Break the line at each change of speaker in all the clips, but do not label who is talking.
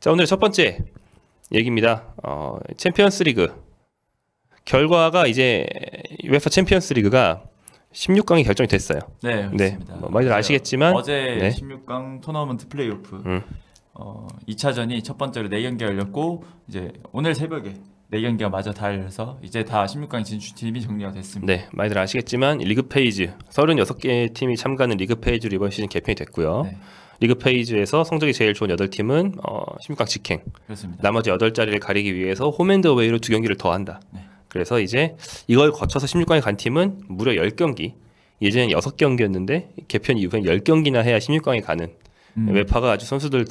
자, 오늘 첫 번째 얘기입니다. 챔피언스 리그 결과가 이제 UEFA 챔피언스 리그가 16강이 결정이 됐어요.
네, 그렇습니다.
많이들 아시겠지만
어제
네.
16강 토너먼트 플레이오프 2차전이 첫 번째로 4경기가 열렸고 이제 오늘 새벽에 4경기가 마저 다 열려서 이제 다 16강 진출팀이 정리가 됐습니다.
네, 많이들 아시겠지만 리그 페이지 36개 팀이 참가하는 리그 페이지로 이번 시즌 개편이 됐고요.
네.
리그 페이지에서 성적이 제일 좋은 8팀은 16강 직행.
그렇습니다.
나머지 8자리를 가리기 위해서 홈앤더웨이로 2경기를 더 한다.
네.
그래서 이제 이걸 거쳐서 16강에 간 팀은 무려 10경기. 예전엔 6경기였는데 개편 이후엔 10경기나 해야 16강에 가는 웨파가 아주 선수들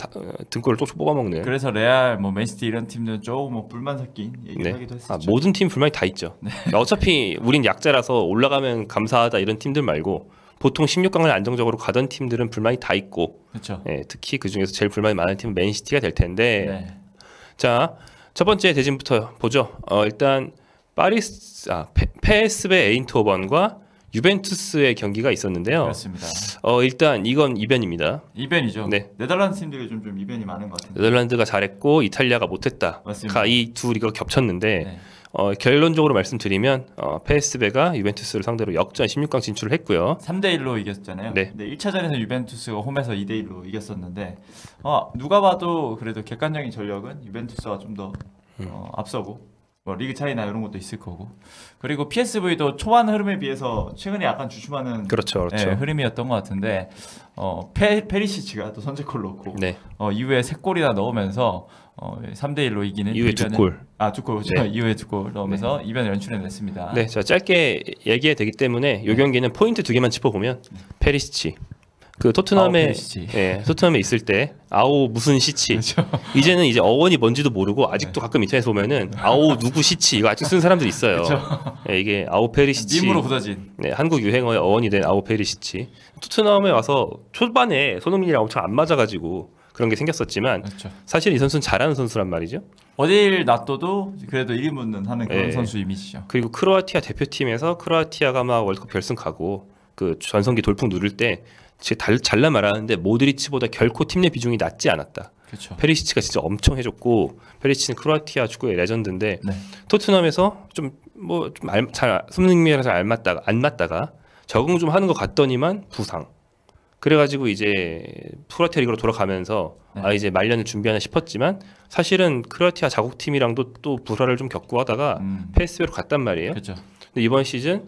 등골을 쪽쪽 뽑아먹는.
그래서 레알, 맨시티 이런 팀들은 조금 불만 섞인 얘기하기도 했었죠.
모든 팀 불만이 다 있죠.
네.
어차피 우린 약자라서 올라가면 감사하다 이런 팀들 말고 보통 16강을 안정적으로 가던 팀들은 불만이 다 있고,
그렇죠.
특히 그 중에서 제일 불만이 많은 팀은 맨시티가 될 텐데.
네.
자, 첫 번째 대진부터 보죠. 일단 PSV 에인트호번과 유벤투스의 경기가 있었는데요.
그렇습니다.
일단 이건 이변입니다.
이변이죠.
네.
네덜란드 팀들이 좀 이변이 많은 것 같은데.
네덜란드가 잘했고 이탈리아가 못했다.
맞습니다.
이 두 리그가 겹쳤는데
네.
결론적으로 말씀드리면 PSV가 유벤투스를 상대로 역전 16강 진출을 했고요.
3대1로 이겼잖아요.
네.
근데 1차전에서 유벤투스가 홈에서 2대1로 이겼었는데 누가 봐도 그래도 객관적인 전력은 유벤투스가 좀 더 앞서고 리그 차이나 이런 것도 있을 거고, 그리고 PSV도 초반 흐름에 비해서 최근에 약간 주춤하는
그렇죠.
흐름이었던 것 같은데 페리시치가 또 선제골 넣고
네.
이후에 3골이나 넣으면서 3대1로 이기는
이후에 2골.
2골.
네.
이후에 2골 넣으면서 이변을 연출해냈습니다.
네, 자 짧게 얘기해야 되기 때문에 이 경기는 포인트 2개만 짚어보면 페리시치 그 토트넘에 토트넘에 있을 때 아오 무슨 시치.
그렇죠.
이제는 이제 어원이 뭔지도 모르고 아직도 가끔 인터넷에 보면은 아오 누구 시치 이거 아직 쓰는 사람들이 있어요. 이게 아오 페리시치
밈으로 굳어진
한국 유행어의 어원이 된 아오 페리시치. 토트넘에 와서 초반에 손흥민이랑 엄청 안 맞아가지고 그런 게 생겼었지만
그렇죠.
사실 이 선수는 잘하는 선수란 말이죠.
어딜 놔둬도 그래도 1인분은 하는 그런 선수 이미지죠.
그리고 크로아티아 대표팀에서 크로아티아가 막 월드컵 결승 가고 그 전성기 돌풍 누릴 때 잘라 말하는데 모드리치보다 결코 팀 내 비중이 낮지 않았다.
그렇죠.
페리시치가 진짜 엄청 해줬고, 페리시치는 크로아티아 축구의 레전드인데
네.
토트넘에서 손흥민이랑 잘 안 맞다가 적응 좀 하는 것 같더니만 부상. 그래가지고 이제 크로아티아 리그로 돌아가면서 이제 말년을 준비하나 싶었지만 사실은 크로아티아 자국팀이랑도 또 불화를 좀 겪고 하다가 PSV로 갔단 말이에요.
그렇죠.
근데 이번 시즌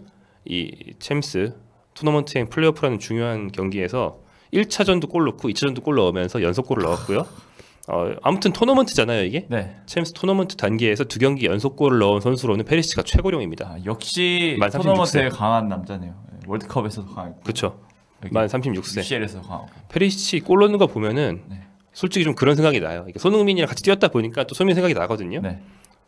이 챔스 토너먼트행 플레이오프라는 중요한 경기에서 1차전도 골 넣고 2차전도 골 넣으면서 연속골을 넣었고요. 아무튼 토너먼트잖아요 이게.
네.
챔스 토너먼트 단계에서 2경기 연속골을 넣은 선수로는 페리시치가 최고령입니다.
역시
만 36세.
토너먼트에 강한 남자네요. 월드컵에서도 강했고.
그렇죠. 만 36세.
UCL에서 강하고.
페리시치 골 넣는 거 보면은 솔직히 좀 그런 생각이 나요. 손흥민이랑 같이 뛰었다 보니까 또 손흥민 생각이 나거든요.
네.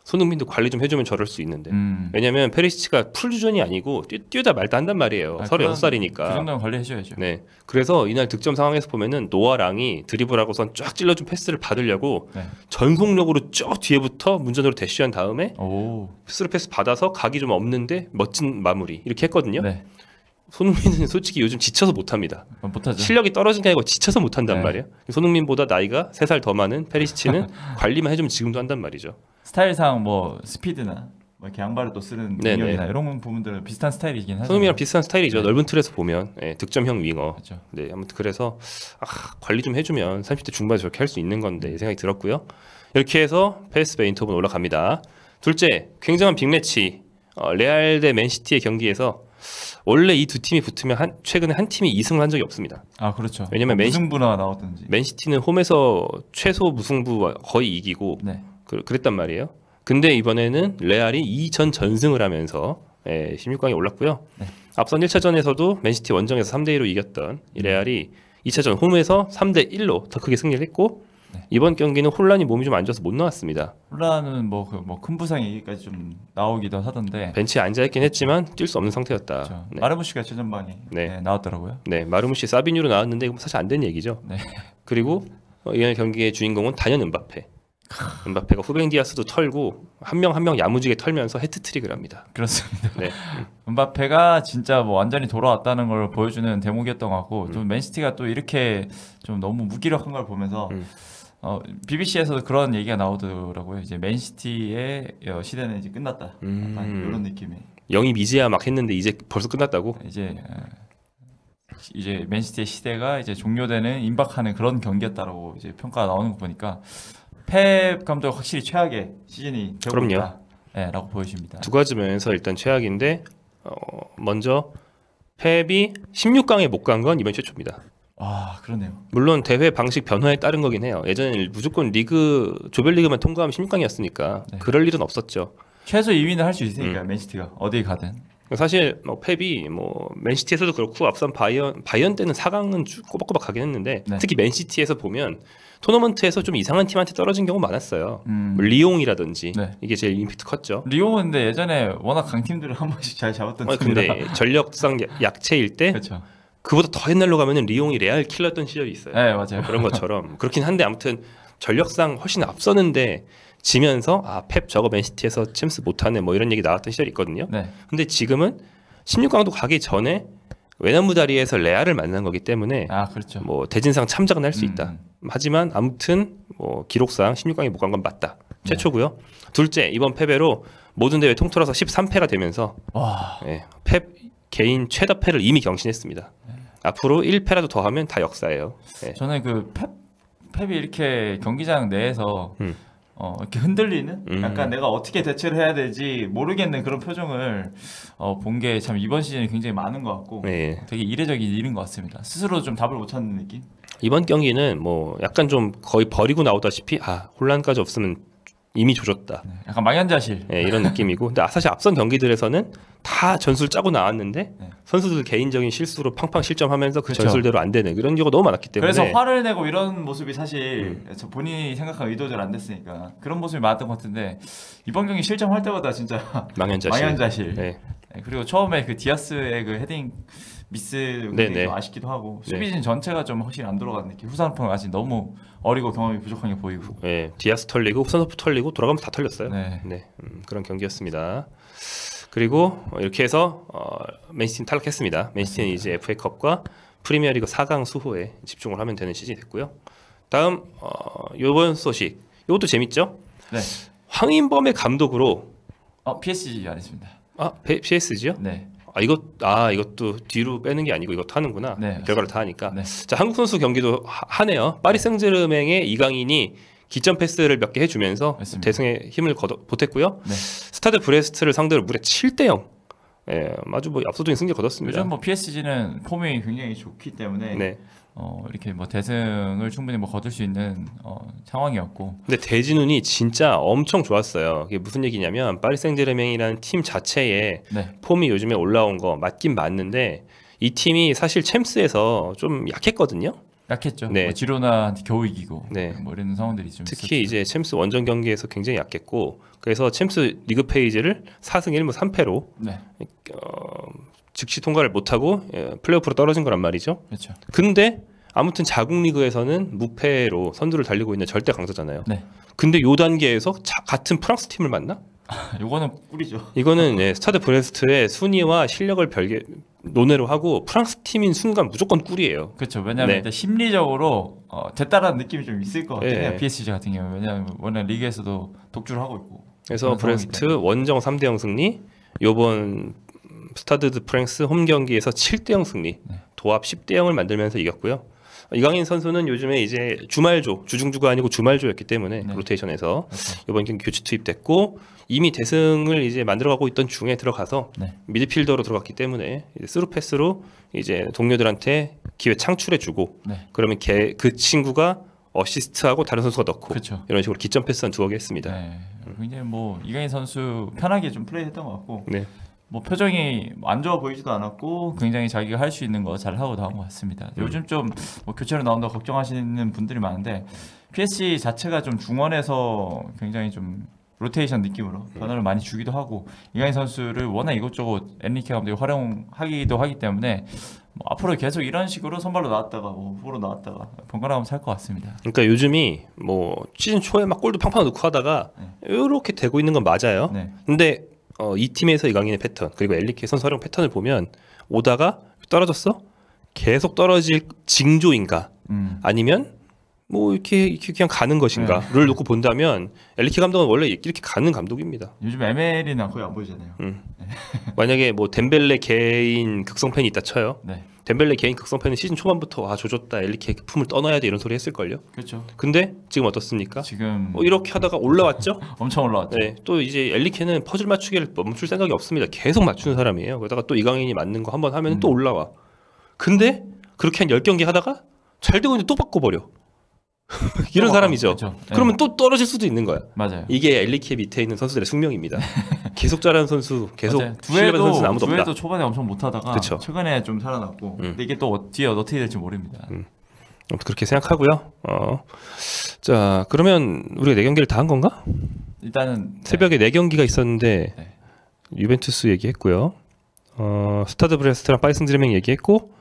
손흥민도 관리 좀 해주면 저럴 수 있는데 왜냐면 페리시치가 풀주전이 아니고 뛰다 말다 한단 말이에요. 36살이니까
그 정도는 관리해줘야죠.
네, 그래서 이날 득점 상황에서 보면은 노아랑이 드리블하고선 쫙 찔러준 패스를 받으려고 전속력으로 쭉 뒤에부터 문전으로 대쉬한 다음에 스루 패스 받아서 각이 좀 없는데 멋진 마무리 이렇게 했거든요.
네.
손흥민은 솔직히 요즘 지쳐서 못합니다.
못하죠.
실력이 떨어진 게 아니고 지쳐서 못한단 말이에요. 손흥민보다 나이가 3살 더 많은 페리시치는 관리만 해주면 지금도 한단 말이죠.
스타일상 스피드나 이렇게 양발을 또 쓰는 능력이나 이런 부분들은 비슷한 스타일이긴 하죠.
손흥민이랑 비슷한 스타일이죠. 넓은 틀에서 보면 득점형 윙어.
그렇죠.
네, 아무튼 그래서 관리 좀 해주면 30대 중반에 저렇게 할 수 있는 건데 생각이 들었고요. 이렇게 해서 PSV 에인트호번 올라갑니다. 둘째, 굉장한 빅매치 레알 대 맨시티의 경기에서 원래 이 두 팀이 붙으면 최근에 한 팀이 2승을 한 적이 없습니다.
그렇죠.
왜냐면
무승부나 나왔든지.
맨시티는 홈에서 최소 무승부 거의 이기고 그랬단 말이에요. 근데 이번에는 레알이 2전 전승을 하면서 16강에 올랐고요. 앞선 1차전에서도 맨시티 원정에서 3대2로 이겼던 이 레알이 2차전 홈에서 3대1로 더 크게 승리를 했고 이번 경기는 혼란이 몸이 좀 안 좋아서 못 나왔습니다.
혼란은 큰 부상 얘기까지 좀 나오기도 하던데
벤치에 앉아있긴 했지만 뛸 수 없는 상태였다.
그렇죠. 마르무시가 최전방에 나왔더라고요.
네, 마르무시 사비뉴로 나왔는데 이거 사실 안 된 얘기죠. 그리고 이날 경기의 주인공은 단연 은바페. 은바페가 후벤 디아스도 털고 한 명 한 명 야무지게 털면서 해트트릭을 합니다.
그렇습니다. 은바페가 진짜 완전히 돌아왔다는 걸 보여주는 대목이었던 것 같고 좀 맨시티가 또 이렇게 좀 너무 무기력한 걸 보면서 BBC에서도 그런 얘기가 나오더라고요. 이제 맨시티의 시대는 이제 끝났다. 약간 이런 느낌이.
영입 이제야 막 했는데 이제 벌써 끝났다고?
이제 맨시티의 시대가 이제 종료되는 임박하는 그런 경기였다라고 이제 평가가 나오는 거 보니까 펩 감독 확실히 최악의 시즌이 되고 있다. 네, 라고 보여집니다.
두 가지 면에서 일단 최악인데 먼저 펩이 16강에 못 간 건 이번 최초입니다.
아, 그러네요.
물론 대회 방식 변화에 따른 거긴 해요. 예전에 무조건 조별리그만 통과하면 16강이었으니까 네. 그럴 일은 없었죠.
최소 2위는 할 수 있으니까 맨시티가 어디 가든.
사실 펩이 맨시티에서도 그렇고 앞선 바이언 때는 4강은 꼬박꼬박 가긴 했는데 네. 특히 맨시티에서 보면 토너먼트에서 좀 이상한 팀한테 떨어진 경우 많았어요. 리옹이라든지 네. 이게 제일 임팩트 컸죠.
리옹은 근데 예전에 워낙 강팀들을 한 번씩 잘 잡았던 팀이라.
근데 전력상 약체일 때
그렇죠.
그보다 더 옛날로 가면은 리옹이 레알 킬러였던 시절이 있어요.
네, 맞아요.
그런 것처럼 그렇긴 한데 아무튼 전력상 훨씬 앞서는데 지면서 펩 저거 맨시티에서 챔스 못하네 뭐 이런 얘기 나왔던 시절이 있거든요.
네.
근데 지금은 16강도 가기 전에 외나무다리에서 레알을 만난 거기 때문에
그렇죠.
뭐 대진상 참작은 할 수 있다. 하지만 아무튼 기록상 16강에 못 간 건 맞다. 최초고요. 둘째, 이번 패배로 모든 대회 통틀어서 13패가 되면서 펩 개인 최다 패를 이미 경신했습니다. 앞으로 1패라도 더 하면 다 역사예요.
저는 펩이 이렇게 경기장 내에서 이렇게 흔들리는 약간 내가 어떻게 대처를 해야 될지 모르겠는 그런 표정을 본 게 참 이번 시즌에 굉장히 많은 것 같고 되게 이례적인 일인 것 같습니다. 스스로 좀 답을 못 찾는 느낌?
이번 경기는 약간 좀 거의 버리고 나오다시피 혼란까지 없으면 이미 조졌다.
약간 망연자실.
이런 느낌이고 근데 사실 앞선 경기들에서는 다 전술 짜고 나왔는데 선수들 개인적인 실수로 팡팡 실점하면서 그 전술대로 안 되는 그런 경우가 너무 많았기 때문에
그래서 화를 내고 이런 모습이 사실 본인이 생각한 의도대로 안 됐으니까 그런 모습이 많았던 것 같은데 이번 경기 실점할 때마다 진짜 망연자실. 그리고 처음에 그 디아스의 그 헤딩 미스 굉장히 좀 아쉽기도 하고 수비진 전체가 좀 확실히 안 돌아가는 느낌. 후산풍 아직 너무 어리고 경험이 부족한 게 보이고.
디아스 털리고 후산호프 털리고 돌아가면서 다 털렸어요. 그런 경기였습니다. 그리고 이렇게 해서 맨시티는 탈락했습니다. 맨시티는 이제 FA컵과 프리미어리그 4강 수호에 집중을 하면 되는 시즌이 됐고요. 다음 이번 소식. 이것도 재밌죠?
네.
황인범의 감독으로
PSG 안 했습니다.
PSG요?
네.
이것도 뒤로 빼는 게 아니고 이것도 하는구나. 결과를 다 하니까. 자, 한국 선수 경기도 하네요. 파리 생제르맹의 이강인이 기점 패스를 몇 개 해주면서 맞습니다. 대승에 힘을 보탰고요. 스타드 브레스트를 상대로 무려 7대0. 아주 압도적인 승리 거뒀습니다.
요즘 PSG는 폼이 굉장히 좋기 때문에 이렇게 대승을 충분히 거둘 수 있는 상황이었고.
근데 대진운이 진짜 엄청 좋았어요. 이게 무슨 얘기냐면 파리 생제르맹이라는 팀 자체의 폼이 요즘에 올라온 거 맞긴 맞는데 이 팀이 사실 챔스에서 좀 약했거든요.
약했죠. 지로나한테 겨우 이기고 이런 상황들이 좀
특히 있었죠. 이제 챔스 원정 경기에서 굉장히 약했고 그래서 챔스 리그 페이지를 4승 1무 3패로 즉시 통과를 못하고 플레이오프로 떨어진 거란 말이죠.
그렇죠.
근데 아무튼 자국 리그에서는 무패로 선두를 달리고 있는 절대 강자잖아요. 근데 요 단계에서 같은 프랑스 팀을 만나?
이거는 꿀이죠.
이거는 스타드 브레스트의 순위와 실력을 별개 논외로 하고 프랑스 팀인 순간 무조건 꿀이에요.
그렇죠. 왜냐하면 심리적으로 됐다라는 느낌이 좀 있을 것 같아요. PSG 같은 경우 왜냐하면 원래 리그에서도 독주를 하고 있고.
그래서 브레스트 원정 3대0 승리, 요번 스타드 프랑스 홈 경기에서 7대0 승리, 도합 10대0을 만들면서 이겼고요. 이강인 선수는 요즘에 이제 주말조, 주중주가 아니고 주말조였기 때문에 로테이션에서 이번 경기 교체 투입됐고 이미 대승을 이제 만들어가고 있던 중에 들어가서 미드필더로 들어갔기 때문에 이제 스루 패스로 이제 동료들한테 기회 창출해주고 그러면 그 친구가 어시스트하고 다른 선수가 넣고 이런 식으로 기점 패스 한 2개 했습니다.
굉장히 이강인 선수 편하게 좀 플레이했던 것 같고. 표정이 안 좋아 보이지도 않았고 굉장히 자기가 할 수 있는 거 잘 하고 나온 것 같습니다. 요즘 좀 교체로 나온다고 걱정하시는 분들이 많은데 PSG 자체가 좀 중원에서 굉장히 좀 로테이션 느낌으로 변화를 많이 주기도 하고 이강인 선수를 워낙 이것저것 엔리케 감독이 활용하기도 하기 때문에 앞으로 계속 이런 식으로 선발로 나왔다가 후보로 나왔다가 번갈아 가면서 할 것 같습니다.
그러니까 요즘이 시즌 초에 막 골도 팡팡 넣고 하다가 이렇게 되고 있는 건 맞아요. 근데 이 팀에서 이강인의 패턴 그리고 엘리케 선수 활용 패턴을 보면 오다가 떨어졌어? 계속 떨어질 징조인가? 아니면 뭐 이렇게 그냥 가는 것인가를 놓고 본다면 엘리케 감독은 원래 이렇게 가는 감독입니다.
요즘 ML이나 거의 안 보이잖아요. 네.
만약에 뭐 덴벨레 개인 극성팬이 있다 쳐요.
네.
덴벨레 개인 극성팬은 시즌 초반부터 조졌다 엘리케 품을 떠나야 돼 이런 소리 했을걸요.
그렇죠.
근데 지금 어떻습니까?
지금
이렇게 하다가 올라왔죠.
엄청 올라왔죠.
네, 또 이제 엘리케는 퍼즐 맞추기를 멈출 생각이 없습니다. 계속 맞추는 사람이에요. 그러다가 또 이강인이 맞는 거 한번 하면 또 올라와. 근데 그렇게 한 10경기 하다가 잘 되고 있는데 또 바꿔버려. 이런 사람이죠.
그렇죠.
그러면 또 떨어질 수도 있는 거야.
맞아요.
이게 엘리케 밑에 있는 선수들의 숙명입니다. 계속 잘하는 선수, 계속 신뢰받는 선수는 아무도 없다.
두에도 초반에 엄청 못하다가
그쵸.
최근에 좀 살아났고 근데 이게 또 뒤에 어떻게 될지 모릅니다.
그렇게 생각하고요. 자, 그러면 우리가 4경기를 다 한 건가?
일단은
새벽에 4경기가 있었는데 유벤투스 얘기했고요. 스타드 브레스트랑 파리 생제르맹 얘기했고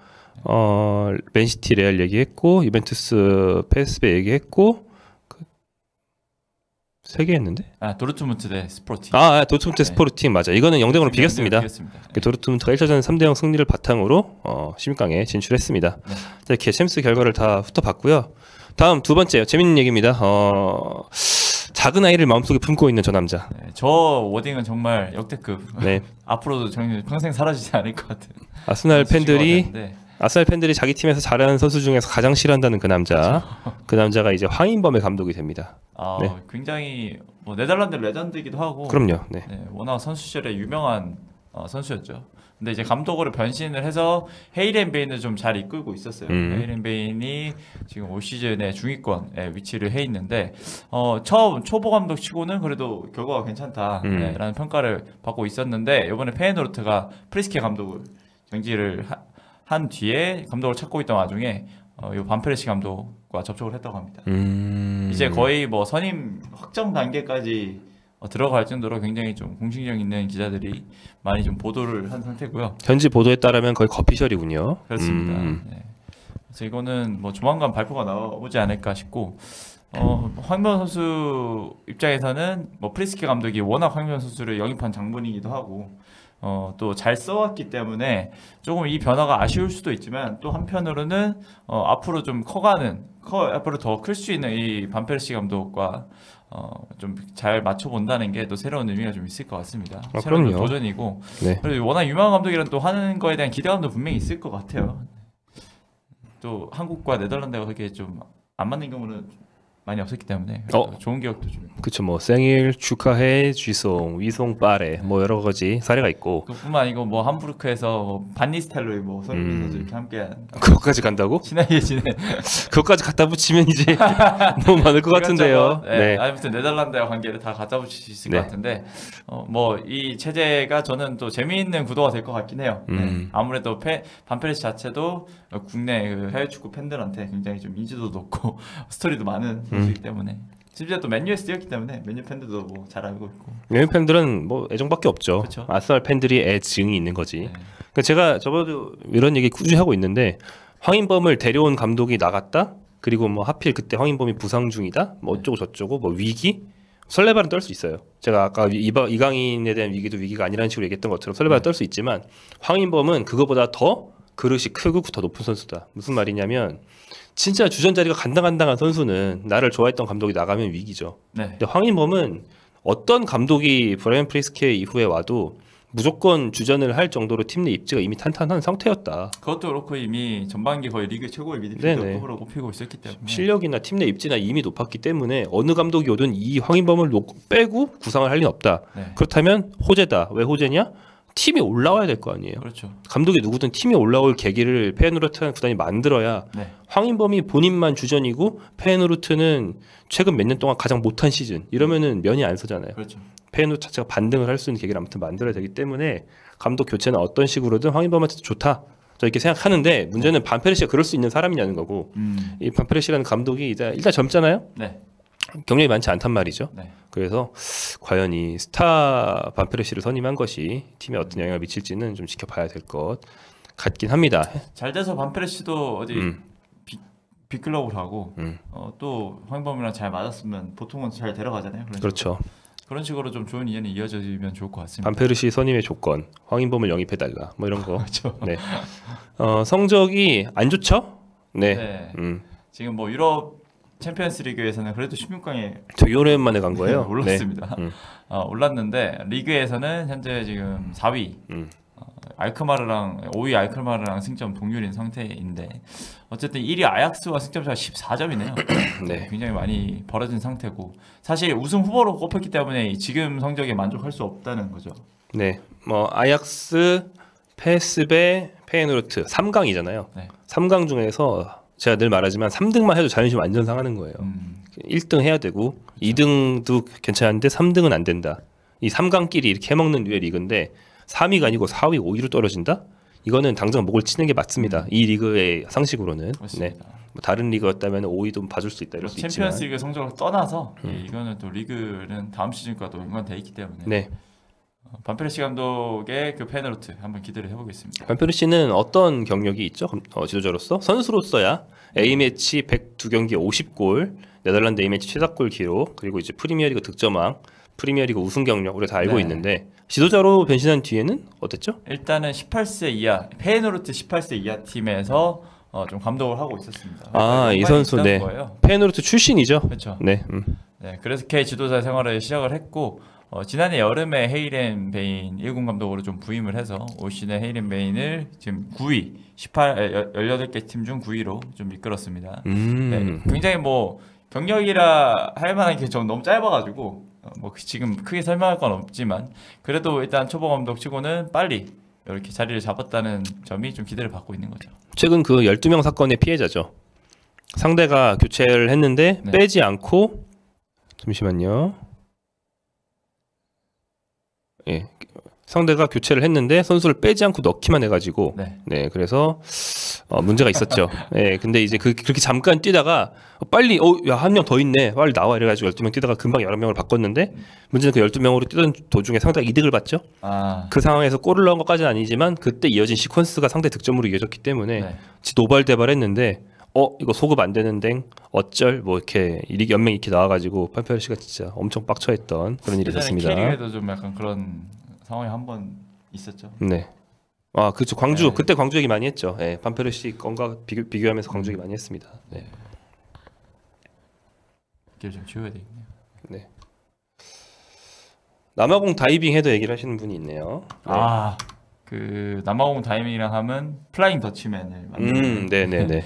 맨시티 레알 얘기했고 유벤투스 PSV 얘기했고 3개 했는데?
도르트문트 대 스포르팅.
도르트문트 스포르팅 맞아. 이거는 0대0으로 비겼습니다. 도르트문트가 1차전 3대0 승리를 바탕으로 16강에 진출했습니다. 자, 이렇게 챔스 결과를 다 훑어봤고요. 다음 두 번째 재밌는 얘기입니다. 작은 아이를 마음속에 품고 있는 저 남자.
저 워딩은 정말 역대급.
네.
앞으로도 평생 사라지지 않을 것 같은.
아스날 팬들이 자기 팀에서 잘하는 선수 중에서 가장 싫어한다는 그 남자. 그 남자가 이제 황인범의 감독이 됩니다. 네.
굉장히 뭐 네덜란드 레전드이기도 하고.
그럼요. 네.
워낙 선수 시절에 유명한 선수였죠. 근데 이제 감독으로 변신을 해서 헤이렌베인을 좀 잘 이끌고 있었어요. 헤이렌베인이 지금 올 시즌에 중위권에 위치를 해 있는데 처음 초보 감독 치고는 그래도 결과가 괜찮다라는 평가를 받고 있었는데 이번에 페예노르트가 프리스케 감독을 정지를 한 뒤에 감독을 찾고 있던 와중에 이 반페르시 감독과 접촉을 했다고 합니다. 이제 거의 뭐 선임 확정 단계까지 들어갈 정도로 굉장히 좀 공신력 있는 기자들이 많이 좀 보도를 한 상태고요.
현지 보도에 따르면 거의 커피셜이군요.
그렇습니다. 네. 그래서 이거는 뭐 조만간 발표가 나오지 않을까 싶고 황인범 선수 입장에서는 뭐 프리스케 감독이 워낙 황인범 선수를 영입한 장본이기도 하고 또 잘 써왔기 때문에 조금 이 변화가 아쉬울 수도 있지만 또 한편으로는 앞으로 좀 앞으로 더 클 수 있는 이 반페르시 감독과 좀 잘 맞춰본다는 게 또 새로운 의미가 좀 있을 것 같습니다. 새로운
그럼요.
도전이고
네.
그리고 워낙 유명한 감독이란 또 하는 거에 대한 기대감도 분명히 있을 것 같아요. 또 한국과 네덜란드가 그렇게 좀 안 맞는 경우는 많이 없었기 때문에 좋은 기억도 좀.
그렇죠. 뭐 생일 축하해 쥐송 위송 빠레 뭐 여러 가지 사례가 있고.
그뿐만 아니고 뭐 함부르크에서 뭐 반니스텔로이 뭐 손흥민 선수 이렇게 함께한.
그것까지 간다고?
친하게 지내.
그것까지 갖다 붙이면 이제 너무 많을 것 같은데요.
네. 아무튼 네덜란드와 관계를 다 갖다 붙일 수 있을 것 같은데 뭐 이 체제가 저는 또 재미있는 구도가 될 것 같긴 해요. 아무래도 반페르시 자체도 국내 해외 축구 팬들한테 굉장히 좀 인지도 높고 스토리도 많은 선수이기 때문에 심지어 또 맨유에서 뛰었기 때문에 맨유 팬들도 뭐 잘 알고 있고.
맨유 팬들은 뭐 애정밖에 없죠.
그쵸?
아스날 팬들이 애증이 있는 거지. 그러니까 제가 저번에도 이런 얘기 꾸준히 하고 있는데 황인범을 데려온 감독이 나갔다. 그리고 뭐 하필 그때 황인범이 부상 중이다. 뭐 어쩌고 저쩌고 뭐 위기. 설레발은 떨 수 있어요. 제가 아까 이강인에 대한 위기도 위기가 아니라는 식으로 얘기했던 것처럼 설레발은 떨 수 있지만 황인범은 그거보다 더 그릇이 크고 더 높은 선수다. 무슨 말이냐면 진짜 주전 자리가 간당간당한 선수는 나를 좋아했던 감독이 나가면 위기죠. 근데 황인범은 어떤 감독이 브라이언 프리스케 이후에 와도 무조건 주전을 할 정도로 팀 내 입지가 이미 탄탄한 상태였다.
그것도 그렇고 이미 전반기 거의 리그 최고의 미드필더급으로 꼽히고 있었기 때문에
실력이나 팀 내 입지나 이미 높았기 때문에 어느 감독이 오든 이 황인범을 빼고 구상을 할 리는 없다. 그렇다면 호재다. 왜 호재냐? 팀이 올라와야 될 거 아니에요.
그렇죠.
감독이 누구든 팀이 올라올 계기를 페예노르트라는 구단이 만들어야 황인범이 본인만 주전이고 페예노르트는 최근 몇 년 동안 가장 못한 시즌 이러면은 면이 안 서잖아요.
그렇죠.
페예노르트 자체가 반등을 할 수 있는 계기를 아무튼 만들어야 되기 때문에 감독 교체는 어떤 식으로든 황인범한테도 좋다. 저 이렇게 생각하는데 문제는 반페르시가 그럴 수 있는 사람이냐는 거고 이 반페르시라는 감독이 일단 젊잖아요. 경력이 많지 않단 말이죠. 그래서 과연 이 스타 반페르시를 선임한 것이 팀에 어떤 영향을 미칠지는 좀 지켜봐야 될 것 같긴 합니다.
잘 돼서 반페르시도 어디 빅클럽을 하고 또 황인범이랑 잘 맞았으면 보통은 잘 데려가잖아요.
그렇죠.
그런 식으로 좀 좋은 인연이 이어지면 좋을 것 같습니다.
반페르시 선임의 조건, 황인범을 영입해달라, 뭐 이런 거.
그렇죠.
성적이 안 좋죠?
지금 뭐 유럽 챔피언스 리그에서는 그래도 16강에
되게 오랜만에 간 거예요.
올랐습니다. 네. 올랐는데 리그에서는 현재 지금 4위. 알크마르랑 5위 알크마르랑 승점 동률인 상태인데 어쨌든 1위 아약스와 승점차가 14점이네요.
네.
굉장히 많이 벌어진 상태고 사실 우승 후보로 꼽혔기 때문에 지금 성적에 만족할 수 없다는 거죠.
네, 뭐 아약스, PSV, 페이노르트 3강이잖아요. 네. 3강 중에서 제가 늘 말하지만 3등만 해도 자존심 완전 상하는 거예요. 1등 해야 되고 그렇죠. 2등도 괜찮은데 3등은 안 된다. 이 3강끼리 이렇게 해먹는 류의 리그인데 3위가 아니고 4위, 5위로 떨어진다? 이거는 당장 목을 치는 게 맞습니다. 이 리그의 상식으로는. 네. 뭐 다른 리그였다면 5위도 봐줄 수 있다 이럴 수 있지만
챔피언스 리그 성적을 떠나서 이거는 또 리그는 다음 시즌과도 연관돼 있기 때문에
네.
반페르시 감독의 그 페너르트 한번 기대를 해보겠습니다.
반페르시는 어떤 경력이 있죠? 지도자로서? 선수로서야 A매치 102경기 50골, 네덜란드 A매치 최다골 기록, 그리고 이제 프리미어리그 득점왕, 프리미어리그 우승 경력 우리가 다 알고
네.
있는데 지도자로 변신한 뒤에는 어땠죠?
일단은 18세 이하 페너르트 18세 이하 팀에서 좀 감독을 하고 있었습니다.
아, 이 선수 네. 페너르트 출신이죠.
그렇죠.
네.
네, 그래서 K 지도자 생활을 시작을 했고 지난해 여름에 헤이렌 베인 1군 감독으로 좀 부임을 해서 올 시즌 헤이렌 베인을 지금 9위 18개 팀 중 9위로 좀 이끌었습니다. 네, 굉장히 뭐 경력이라 할 만한 게 좀 너무 짧아가지고 뭐 지금 크게 설명할 건 없지만 그래도 일단 초보 감독 치고는 빨리 이렇게 자리를 잡았다는 점이 좀 기대를 받고 있는 거죠.
최근 그 12명 사건의 피해자죠. 상대가 교체를 했는데
네.
빼지 않고 잠시만요. 예. 상대가 교체를 했는데 선수를 빼지 않고 넣기만 해가지고 네 그래서 문제가 있었죠. 예, 근데 이제 그렇게 잠깐 뛰다가 빨리 야, 한 명 더 있네 빨리 나와 이래가지고 12명 뛰다가 금방 11명을 바꿨는데 문제는 그 12명으로 뛰던 도중에 상대가 이득을 봤죠. 그 상황에서 골을 넣은 것까지는 아니지만 그때 이어진 시퀀스가 상대 득점으로 이어졌기 때문에 노발대발했는데 이거 소급 안 되는데 어쩔 뭐 이렇게 연맹 이렇게 나와가지고 판페르시가 진짜 엄청 빡쳐했던 그런 일이 있었습니다.
캐리에도 좀 약간 그런 상황이 한번 있었죠.
네. 아, 그렇죠. 광주 네. 그때 광주 얘기 많이 했죠. 네, 판페르시 건과 비교하면서 광주 얘기 많이 했습니다. 네.
이게 좀 지워야 되겠네요.
네. 남아공 다이빙 헤더 얘기를 하시는 분이 있네요. 네.
그 남아공 다이빙이랑 하면 플라잉 더치맨을
네네네.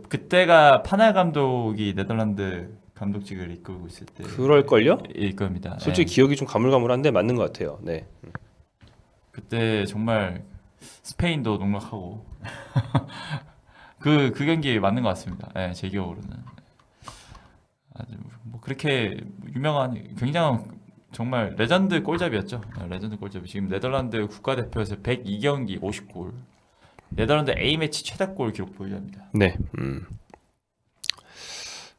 그때가 파날 감독이 네덜란드 감독직을 이끌고 있을 때
그럴걸요?
일 겁니다.
솔직히 기억이 좀 가물가물한데 맞는 것 같아요. 네.
그때 정말 스페인도 농락하고 그 경기에 맞는 것 같습니다. 네, 제 기억으로는 아주 뭐 그렇게 유명한 굉장한 정말 레전드 골잡이였죠. 레전드 골잡이. 지금 네덜란드 국가대표에서 102경기 50골. 네덜란드 A매치 최다골 기록 보유자입니다.
네.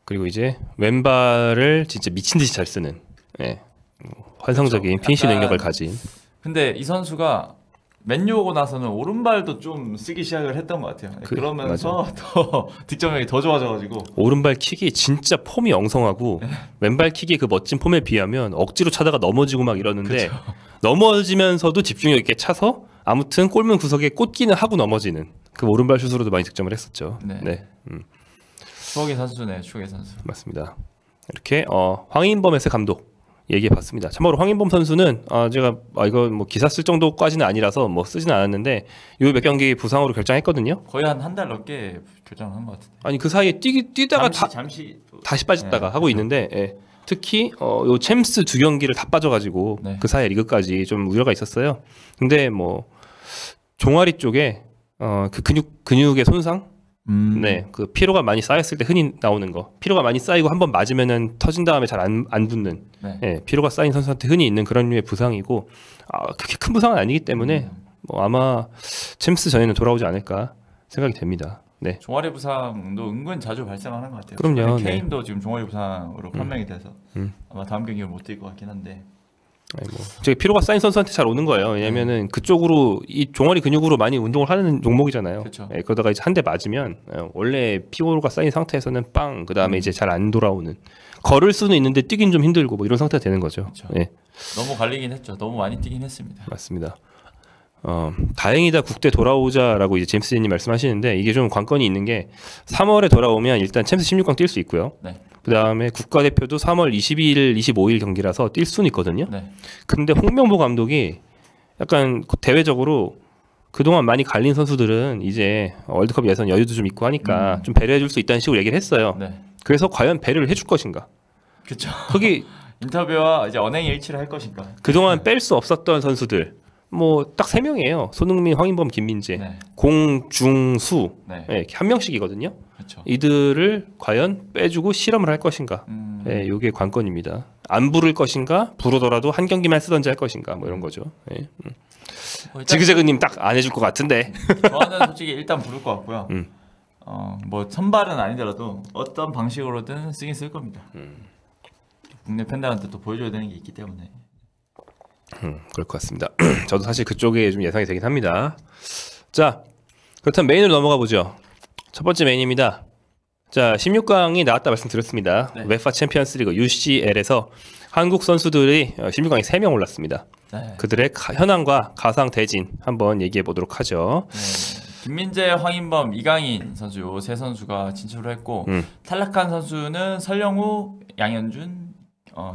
그리고 이제 왼발을 진짜 미친 듯이 잘 쓰는 환상적인
그렇죠.
피니시 능력을 가진.
근데 이 선수가 맨유 오고 나서는 오른발도 좀 쓰기 시작을 했던 것 같아요. 그러면서 맞아. 더 득점력이 더 좋아져가지고
오른발 킥이 진짜 폼이 엉성하고 왼발 킥의 그 멋진 폼에 비하면 억지로 차다가 넘어지고 막 이러는데 그쵸. 넘어지면서도 집중력 있게 차서 아무튼 골문 구석에 꽂기는 하고 넘어지는 그 오른발 슛으로도 많이 득점을 했었죠. 네.
추억의 선수네, 추억의 선수.
맞습니다. 이렇게 황인범 해설 감독 얘기해봤습니다. 참고로 황인범 선수는 제가 이거 뭐 기사 쓸 정도까지는 아니라서 뭐 쓰지는 않았는데 요 몇 경기 부상으로 결장했거든요.
거의 한 달 넘게 결장한 것 같은데.
아니 그 사이에 뛰다가
잠시
다시 빠졌다가 하고 있는데 특히 요 챔스 2경기를 다 빠져가지고 그 사이에 리그까지 좀 우려가 있었어요. 근데 뭐 종아리 쪽에 그 근육의 손상. 네, 그 피로가 많이 쌓였을 때 흔히 나오는 거. 피로가 많이 쌓이고 한번 맞으면은 터진 다음에 잘 안 붙는. 피로가 쌓인 선수한테 흔히 있는 그런 류의 부상이고, 그렇게 큰 부상은 아니기 때문에 뭐 아마 챔스 전에는 돌아오지 않을까 생각이 됩니다. 네.
종아리 부상도 은근 자주 발생하는 것 같아요.
그럼요.
케인도 지금 종아리 부상으로 판명이 돼서 아마 다음 경기를 못 뛸 것 같긴 한데.
제가 피로가 쌓인 선수한테 잘 오는 거예요. 왜냐면은 그쪽으로 이 종아리 근육으로 많이 운동을 하는 종목이잖아요. 그러다가 이제 한 대 맞으면 원래 피로가 쌓인 상태에서는 빵 그다음에 이제 잘 안 돌아오는 걸을 수는 있는데 뛰긴 좀 힘들고 뭐 이런 상태가 되는 거죠.
너무 갈리긴 했죠. 너무 많이 뛰긴 했습니다.
맞습니다. 다행이다 국대 돌아오자라고 이제 제임스 제님 말씀하시는데 이게 좀 관건이 있는 게 3월에 돌아오면 일단 챔스 16강 뛸 수 있고요.
네.
그다음에 국가대표도 3월 22일, 25일 경기라서 뛸 수는 있거든요.
네.
근데 홍명보 감독이 약간 대외적으로 그동안 많이 갈린 선수들은 이제 월드컵 예선 여유도 좀 있고 하니까 좀 배려해 줄 수 있다는 식으로 얘기를 했어요.
네.
그래서 과연 배려를 해줄 것인가?
그렇죠.
거기
인터뷰와 이제 언행의 일치를 할 것인가?
그동안 뺄 수 없었던 선수들 뭐 딱 3명이에요. 손흥민, 황인범, 김민재,
네.
공, 중, 수
네.
네, 한 명씩이거든요.
그렇죠.
이들을 과연 빼주고 실험을 할 것인가? 네, 이게 관건입니다. 안 부를 것인가? 부르더라도 한 경기만 쓰던지 할 것인가? 뭐 이런 거죠. 네. 지그재그님 딱 안 해줄 것 같은데.
저는 솔직히 일단 부를 것 같고요. 뭐 선발은 아니더라도 어떤 방식으로든 쓰긴 쓸 겁니다. 국내 팬들한테 또 보여줘야 되는 게 있기 때문에.
그럴 것 같습니다. 저도 사실 그쪽에 좀 예상이 되긴 합니다. 자, 그렇다면 메인으로 넘어가 보죠. 첫 번째 메인입니다. 자, 16강이 나왔다 말씀드렸습니다.
네.
웨파 챔피언스리그 UCL에서 한국 선수들이 16강에 3명 올랐습니다.
네.
그들의 현황과 가상 대진 한번 얘기해 보도록 하죠.
네. 김민재, 황인범, 이강인 선수 요 세 선수가 진출을 했고 탈락한 선수는 설영우, 양현준,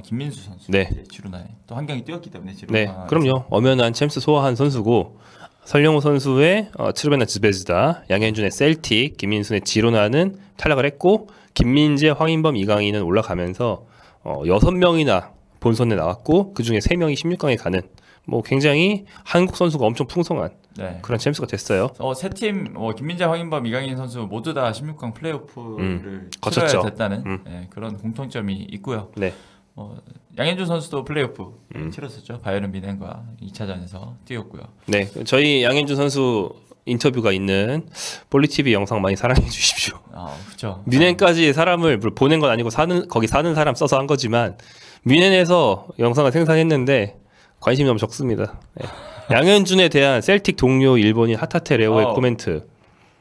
김민수 선수.
네.
지루나에 또 한 경기 뛰었기 때문에 지루나.
네, 그럼요. 엄연한 챔스 소화한 선수고 설영우 선수의 트루베나 즈베즈다, 양현준의 셀틱, 김민수의 지로나는 탈락을 했고 김민재, 황인범, 이강인은 올라가면서 6명이나 본선에 나왔고 그 중에 3명이 16강에 가는 뭐 굉장히 한국 선수가 엄청 풍성한
네.
그런 챔스가 됐어요.
세 팀 김민재, 황인범, 이강인 선수 모두 다 16강 플레이오프를
거쳤죠.
치러야 됐다는 네, 그런 공통점이 있고요.
네.
양현준 선수도 플레이오프 치렀었죠. 바이에른 뮌헨과 2차전에서 뛰었고요.
네, 저희 양현준 선수 인터뷰가 있는 폴리TV 영상 많이 사랑해 주십시오.
그렇죠.
뮌헨까지 사람을 보낸 건 아니고 거기 사는 사람 써서 한 거지만 뮌헨에서 영상을 생산했는데 관심이 너무 적습니다. 네. 양현준에 대한 셀틱 동료 일본인 하타테 레오의 코멘트.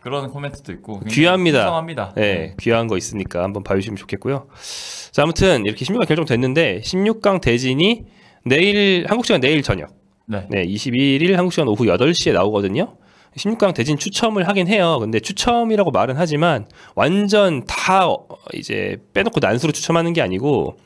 그런 코멘트도 있고
귀합니다.
풍성합니다.
네, 귀한 거 있으니까 한번 봐주시면 좋겠고요. 자, 아무튼 이렇게 16강 결정됐는데 16강 대진이 내일 한국 시간 내일 저녁, 네, 21일 한국 시간 오후 8시에 나오거든요. 16강 대진 추첨을 하긴 해요. 근데 추첨이라고 말은 하지만 완전 다 이제 빼놓고 난수로 추첨하는 게 아니고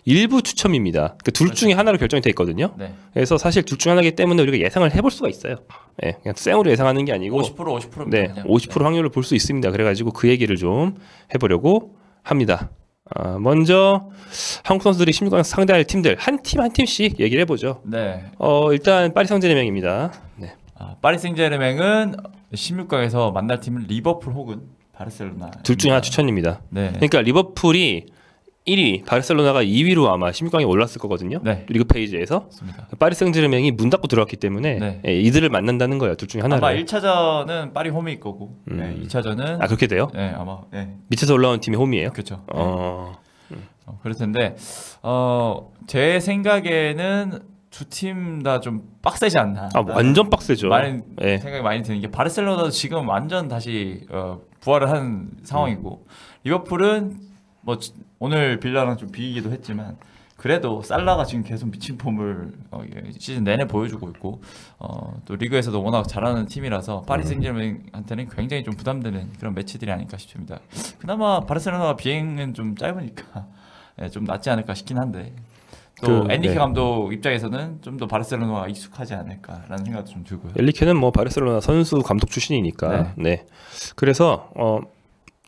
일부 추첨입니다. 그 둘 중에 하나로 결정이 돼 있거든요.
네.
그래서 사실 둘 중 하나이기 때문에 우리가 예상을 해볼 수가 있어요. 네, 그냥 생으로 예상하는 게 아니고
50%.
네, 50% 확률을 볼 수 있습니다. 그래가지고 그 얘기를 좀 해보려고 합니다. 먼저 한국 선수들이 16강 상대할 팀들 한 팀 한 팀씩 얘기를 해보죠.
네.
일단 파리 생제르맹입니다. 네.
파리 생제르맹은 16강에서 만날 팀은 리버풀 혹은 바르셀로나.
둘 중에 하나 추천입니다.
네.
그러니까 리버풀이 1위, 바르셀로나가 2위로 아마 16강에 올랐을 거거든요.
네.
리그 페이지에서.
맞습니다.
파리 생제르맹이 문 닫고 들어왔기 때문에
네.
이들을 만난다는 거예요. 둘 중에 하나를.
아마 1차전은 파리 홈일 거고 2차전은
그렇게 돼요?
네, 아마
밑에서 올라온 팀이 홈이에요?
그렇죠. 그럴 텐데 제 생각에는 두 팀 다 좀 빡세지 않나.
완전 빡세죠.
생각이 많이 드는 게 바르셀로나도 지금 완전 다시 부활을 한 상황이고 리버풀은 뭐 오늘 빌라랑 좀 비기기도 했지만 그래도 살라가 지금 계속 미친 폼을 시즌 내내 보여주고 있고 또 리그에서도 워낙 잘하는 팀이라서 파리 생제르맹한테는 굉장히 좀 부담되는 그런 매치들이 아닐까 싶습니다. 그나마 바르셀로나 비행은 좀 짧으니까 좀 낫지 않을까 싶긴 한데 또 엔리케 감독 입장에서는 좀 더 바르셀로나가 익숙하지 않을까라는 생각도 좀 들고요.
엔리케는 뭐 바르셀로나 선수 감독 출신이니까. 네. 그래서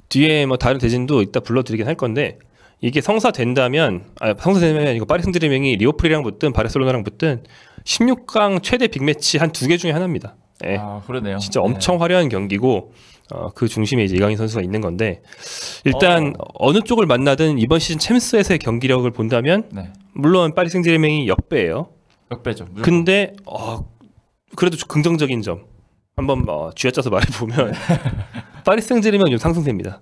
뒤에 뭐 다른 대진도 이따 불러드리긴 할 건데 이게 성사된다면 아니고 파리 생제르맹이 리버풀이랑 붙든 바르셀로나랑 붙든 16강 최대 빅매치 한 2개 중에 하나입니다. 네.
그러네요.
진짜 엄청 화려한 경기고 그 중심에 이제 이강인 선수가 있는 건데 일단 어느 쪽을 만나든 이번 시즌 챔스에서의 경기력을 본다면 물론 파리 생제르맹이 역배예요.
역배죠. 무조건.
근데 그래도 긍정적인 점 한번 쥐어짜서 말해보면 파리 생제르맹은 좀 상승세입니다.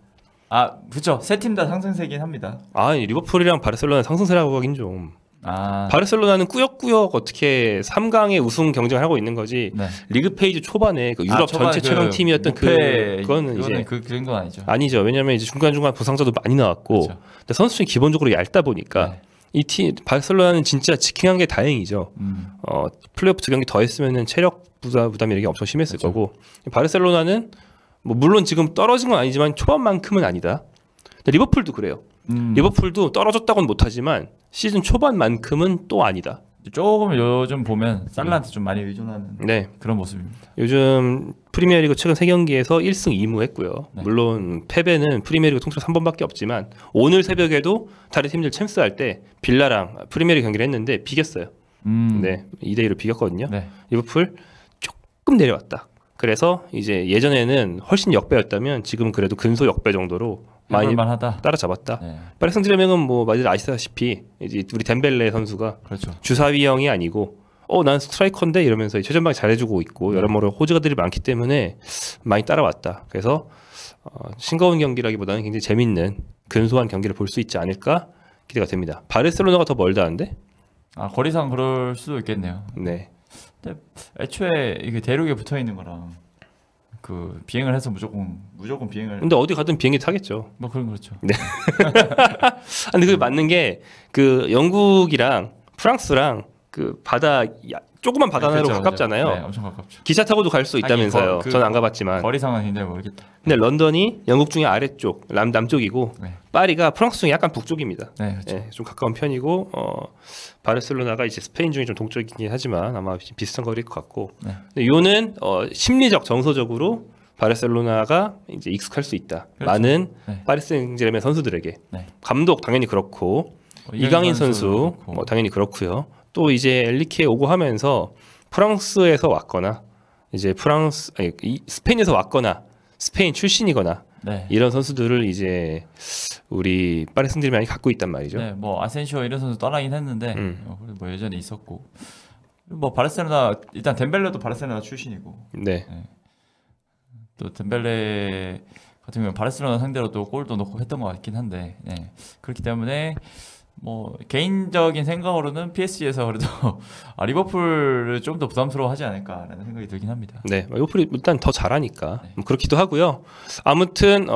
그렇죠. 세 팀 다 상승세긴 합니다.
리버풀이랑 바르셀로나 상승세라고 하긴 좀. 바르셀로나는 꾸역꾸역 어떻게 3강의 우승 경쟁을 하고 있는 거지. 리그 페이지 초반에 그 유럽 전체 최강 팀이었던 그거는 이제
그 정도는 아니죠.
아니죠. 왜냐하면 이제 중간중간 부상자도 많이 나왔고,
그렇죠.
근데 선수층이 기본적으로 얇다 보니까 이 팀 바르셀로나는 진짜 지킹한 게 다행이죠. 플레이오프 2경기 더 했으면은 체력 부담이 엄청 심했을 거고 바르셀로나는 뭐 물론 지금 떨어진 건 아니지만 초반만큼은 아니다. 근데 리버풀도 그래요. 리버풀도 떨어졌다고는 못하지만 시즌 초반만큼은 또 아니다.
조금 요즘 보면 살라한테 좀 많이 의존하는 그런 모습입니다.
요즘 프리미어리그 최근 3경기에서 1승 2무 했고요. 물론 패배는 프리미어리그 통틀어 3번밖에 없지만 오늘 새벽에도 다른 팀들 챔스할 때 빌라랑 프리미어리그 경기를 했는데 비겼어요. 2대2로 비겼거든요. 리버풀 조금 내려왔다. 그래서 이제 예전에는 훨씬 역배였다면 지금은 그래도 근소 역배 정도로 많이 따라잡았다. 파리 생제르맹은 뭐 많이들 아시다시피 이제 우리 덴벨레 선수가 주사위형이 아니고 난 스트라이커인데 이러면서 최전방에 잘해주고 있고 여러모로 호재가들이 많기 때문에 많이 따라왔다. 그래서 싱거운 경기라기보다는 굉장히 재밌는 근소한 경기를 볼 수 있지 않을까 기대가 됩니다. 바르셀로나가 더 멀다는데?
거리상 그럴 수도 있겠네요.
네.
근데 애초에 이게 대륙에 붙어 있는 거랑 그 비행을 해서 무조건 비행을.
근데 어디 가든 비행기 타겠죠.
뭐 그런 그렇죠.
네. 근데 그게 맞는 게 그 영국이랑 프랑스랑 그 바다 조그만 바다로 가깝잖아요.
엄청 가깝죠.
기차 타고도 갈 수 있다면서요. 저는 안 가봤지만.
거리상은 굉장히 모르겠다.
근데 런던이 영국 중에 아래쪽, 남쪽이고 파리가 프랑스 중에 약간 북쪽입니다. 좀 가까운 편이고 바르셀로나가 이제 스페인 중에 좀 동쪽이긴 하지만 아마 비슷한 거리일 것 같고. 근데 이거는 심리적 정서적으로 바르셀로나가 이제 익숙할 수 있다. 많은 파리 생제르맹 선수들에게. 감독 당연히 그렇고 이강인 선수 당연히 그렇고요. 또 이제 엘리케 오고 하면서 프랑스에서 왔거나 이제 스페인에서 왔거나 스페인 출신이거나 이런 선수들을 이제 우리 파리 생제르맹이 갖고 있단 말이죠.
뭐 아센시오 이런 선수 떠나긴 했는데 뭐 예전에 있었고 뭐 바르셀로나 일단 덴벨레도 바르셀로나 출신이고. 또 덴벨레 같은 경우는 바르셀로나 상대로도 골도 넣고 했던 것 같긴 한데 그렇기 때문에 뭐 개인적인 생각으로는 PSG에서 그래도 리버풀을 좀 더 부담스러워하지 않을까라는 생각이 들긴 합니다.
리버풀이 일단 더 잘하니까 그렇기도 하고요. 아무튼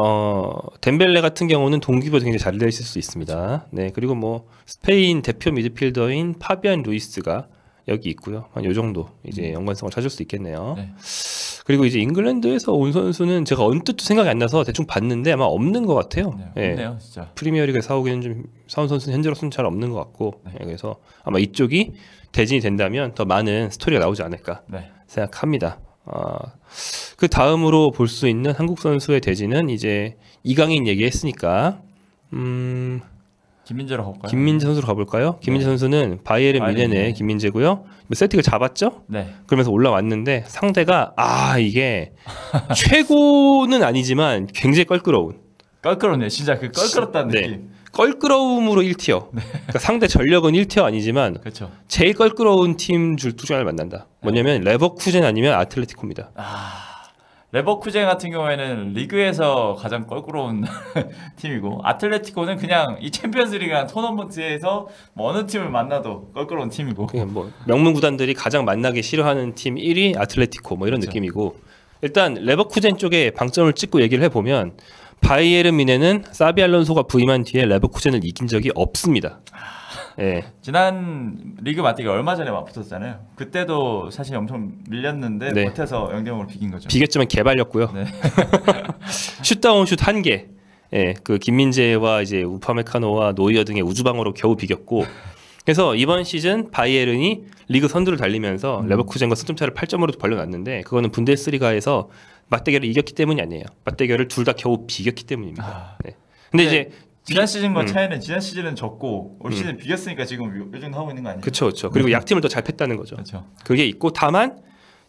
덴벨레 같은 경우는 동기부여도 굉장히 잘 되실 수 있습니다. 그리고 뭐 스페인 대표 미드필더인 파비안 루이스가 여기 있고요. 한 요 정도 이제 연관성을 찾을 수 있겠네요. 그리고 이제 잉글랜드에서 온 선수는 제가 언뜻 생각이 안 나서 대충 봤는데 아마 없는 것 같아요.
없네요, 진짜.
프리미어리그에 사온 선수는 현재로서는 잘 없는 것 같고 그래서 아마 이쪽이 대진이 된다면 더 많은 스토리가 나오지 않을까 생각합니다. 그 다음으로 볼 수 있는 한국 선수의 대진은 이제 이강인 얘기했으니까
김민재로 가볼까요?
김민재 선수로 가볼까요? 김민재 선수는 바이에른 뮌헨의 김민재고요. 세팅을 잡았죠? 그러면서 올라왔는데 상대가 이게 최고는 아니지만 굉장히
껄끄럽네. 진짜 그 껄끄럽다는 느낌.
껄끄러움으로 1티어. 그러니까 상대 전력은 1티어 아니지만 제일 껄끄러운 팀 두 중에 하나를 만난다. 뭐냐면 레버쿠젠 아니면 아틀레티코입니다.
레버쿠젠 같은 경우에는 리그에서 가장 껄끄러운 팀이고 아틀레티코는 그냥 이 챔피언스리그랑 토너먼트에서 뭐 어느 팀을 만나도 껄끄러운 팀이고
뭐 명문 구단들이 가장 만나기 싫어하는 팀 1위 아틀레티코 뭐 이런 느낌이고 일단 레버쿠젠 쪽에 방점을 찍고 얘기를 해보면 바이에른 뮌헨은 사비 알론소가 부임한 뒤에 레버쿠젠을 이긴 적이 없습니다.
지난 리그 맞대기 얼마 전에 맞붙었잖아요. 그때도 사실 엄청 밀렸는데 못해서 0대0으로 비긴 거죠.
비겼지만 개발렸고요. 슛다운 슛 1개. 그 김민재와 이제 우파메카노와 노이어 등의 우주방어로 겨우 비겼고. 그래서 이번 시즌 바이에른이 리그 선두를 달리면서 레버쿠젠과 승점차를 8점으로 벌려놨는데 그거는 분데스리가에서 맞대결을 이겼기 때문이 아니에요. 맞대결을 둘 다 겨우 비겼기 때문입니다. 근데 이제
지난 시즌과 차이는 지난 시즌은 졌고 올 시즌 비겼으니까 지금 요즘 하고 있는 거 아니에요?
그렇죠. 그리고 약팀을 더 잘 팼다는 거죠. 그게 있고 다만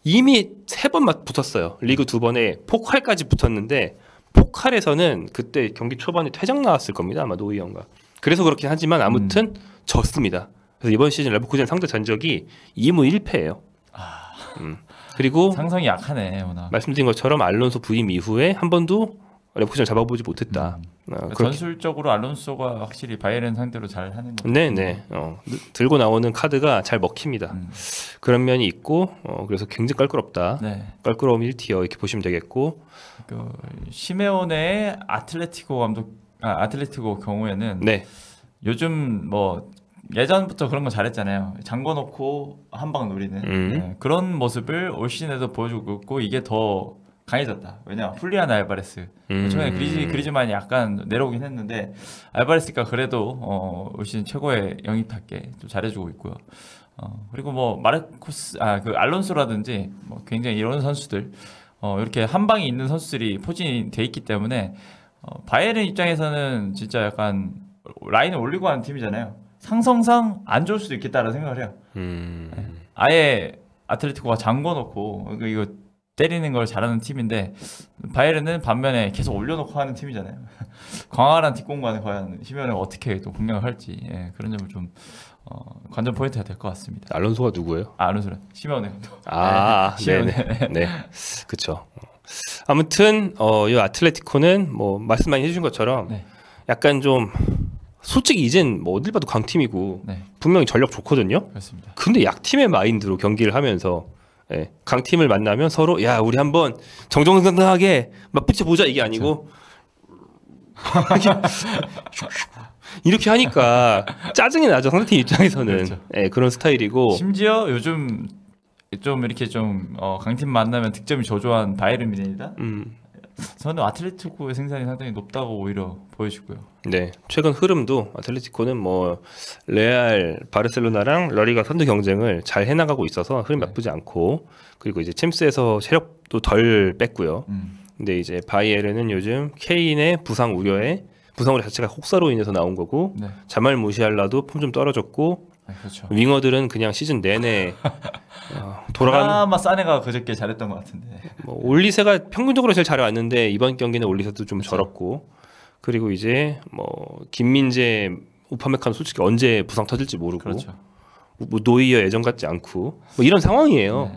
이미 3번 붙었어요. 리그 2번에 포칼까지 붙었는데 포칼에서는 그때 경기 초반에 퇴장 나왔을 겁니다. 아마 노이 형가. 그래서 그렇긴 하지만 아무튼 졌습니다. 그래서 이번 시즌 레버쿠젠 상대 전적이 2무 1패예요. 그리고
상성이 약하네 워낙.
말씀드린 것처럼 알론소 부임 이후에 한 번도 레버쿠젠을 잡아보지 못했다.
전술적으로 알론소가 확실히 바이에른 상대로 잘 하는 거.
들고 나오는 카드가 잘 먹힙니다. 그런 면이 있고 그래서 굉장히 껄끄럽다. 껄끄러움 1티어 이렇게 보시면 되겠고.
그 시메오네의 아틀레티코 경우에는 요즘 뭐 예전부터 그런 거 잘했잖아요. 잠궈놓고 한 방 노리는 네, 그런 모습을 올 시즌에도 보여주고 있고 이게 더 강해졌다. 왜냐 훌리안 알바레스 최근에 그리즈만이 약간 내려오긴 했는데 알바레스가 그래도 올 시즌 최고의 영입답게 좀 잘해주고 있고요. 그리고 뭐 마르코스 그 알론소라든지 뭐 굉장히 이런 선수들 이렇게 한 방이 있는 선수들이 포진이 돼 있기 때문에 바이에른 입장에서는 진짜 약간 라인을 올리고 하는 팀이잖아요. 상성상 안 좋을 수도 있겠다라는 생각을 해요. 네. 아예 아틀레티코가 잠궈놓고 이거 때리는 걸 잘하는 팀인데 바이에른은 반면에 계속 올려놓고 하는 팀이잖아요. 광활한 뒷공간을 과연 시메오네가 어떻게 또 공략을 할지 그런 점을 좀 관전 포인트가 될 것 같습니다.
알론소가 누구예요?
알론소는 시메오네 감독.
시메오네. 네, 그렇죠. 아무튼 이 아틀레티코는 뭐 말씀 많이 해주신 것처럼 약간 좀 솔직히 이젠 뭐 어딜 봐도 강팀이고 분명히 전력 좋거든요.
그렇습니다.
근데 약팀의 마인드로 경기를 하면서 강팀을 만나면 서로 야 우리 한번 정정당당하게 맞붙여 보자 이게 아니고 이렇게 하니까 짜증이 나죠. 상대팀 입장에서는. 그렇죠. 그런 스타일이고
심지어 요즘 좀 이렇게 좀 강팀 만나면 득점이 저조한 바이에른 뮌헨이다. 저는 아틀레티코의 생산이 상당히 높다고 오히려 보여지고요.
네, 최근 흐름도 아틀레티코는 뭐 레알, 바르셀로나랑 라리가 선두 경쟁을 잘 해나가고 있어서 흐름 나쁘지 않고 그리고 이제 챔스에서 체력도 덜 뺐고요. 근데 이제 바이에른은 요즘 케인의 부상 우려 자체가 혹사로 인해서 나온 거고 자말 무시알라도 폼 좀 떨어졌고
그렇죠.
윙어들은 그냥 시즌 내내
돌아가는 사네가 그저께 잘했던 것 같은데
뭐 올리세가 평균적으로 제일 잘해왔는데 이번 경기는 올리세도 좀 절었고 그리고 이제 뭐 김민재 우파메카노 솔직히 언제 부상 터질지 모르고 뭐 노이어 예전 같지 않고 뭐 이런 상황이에요.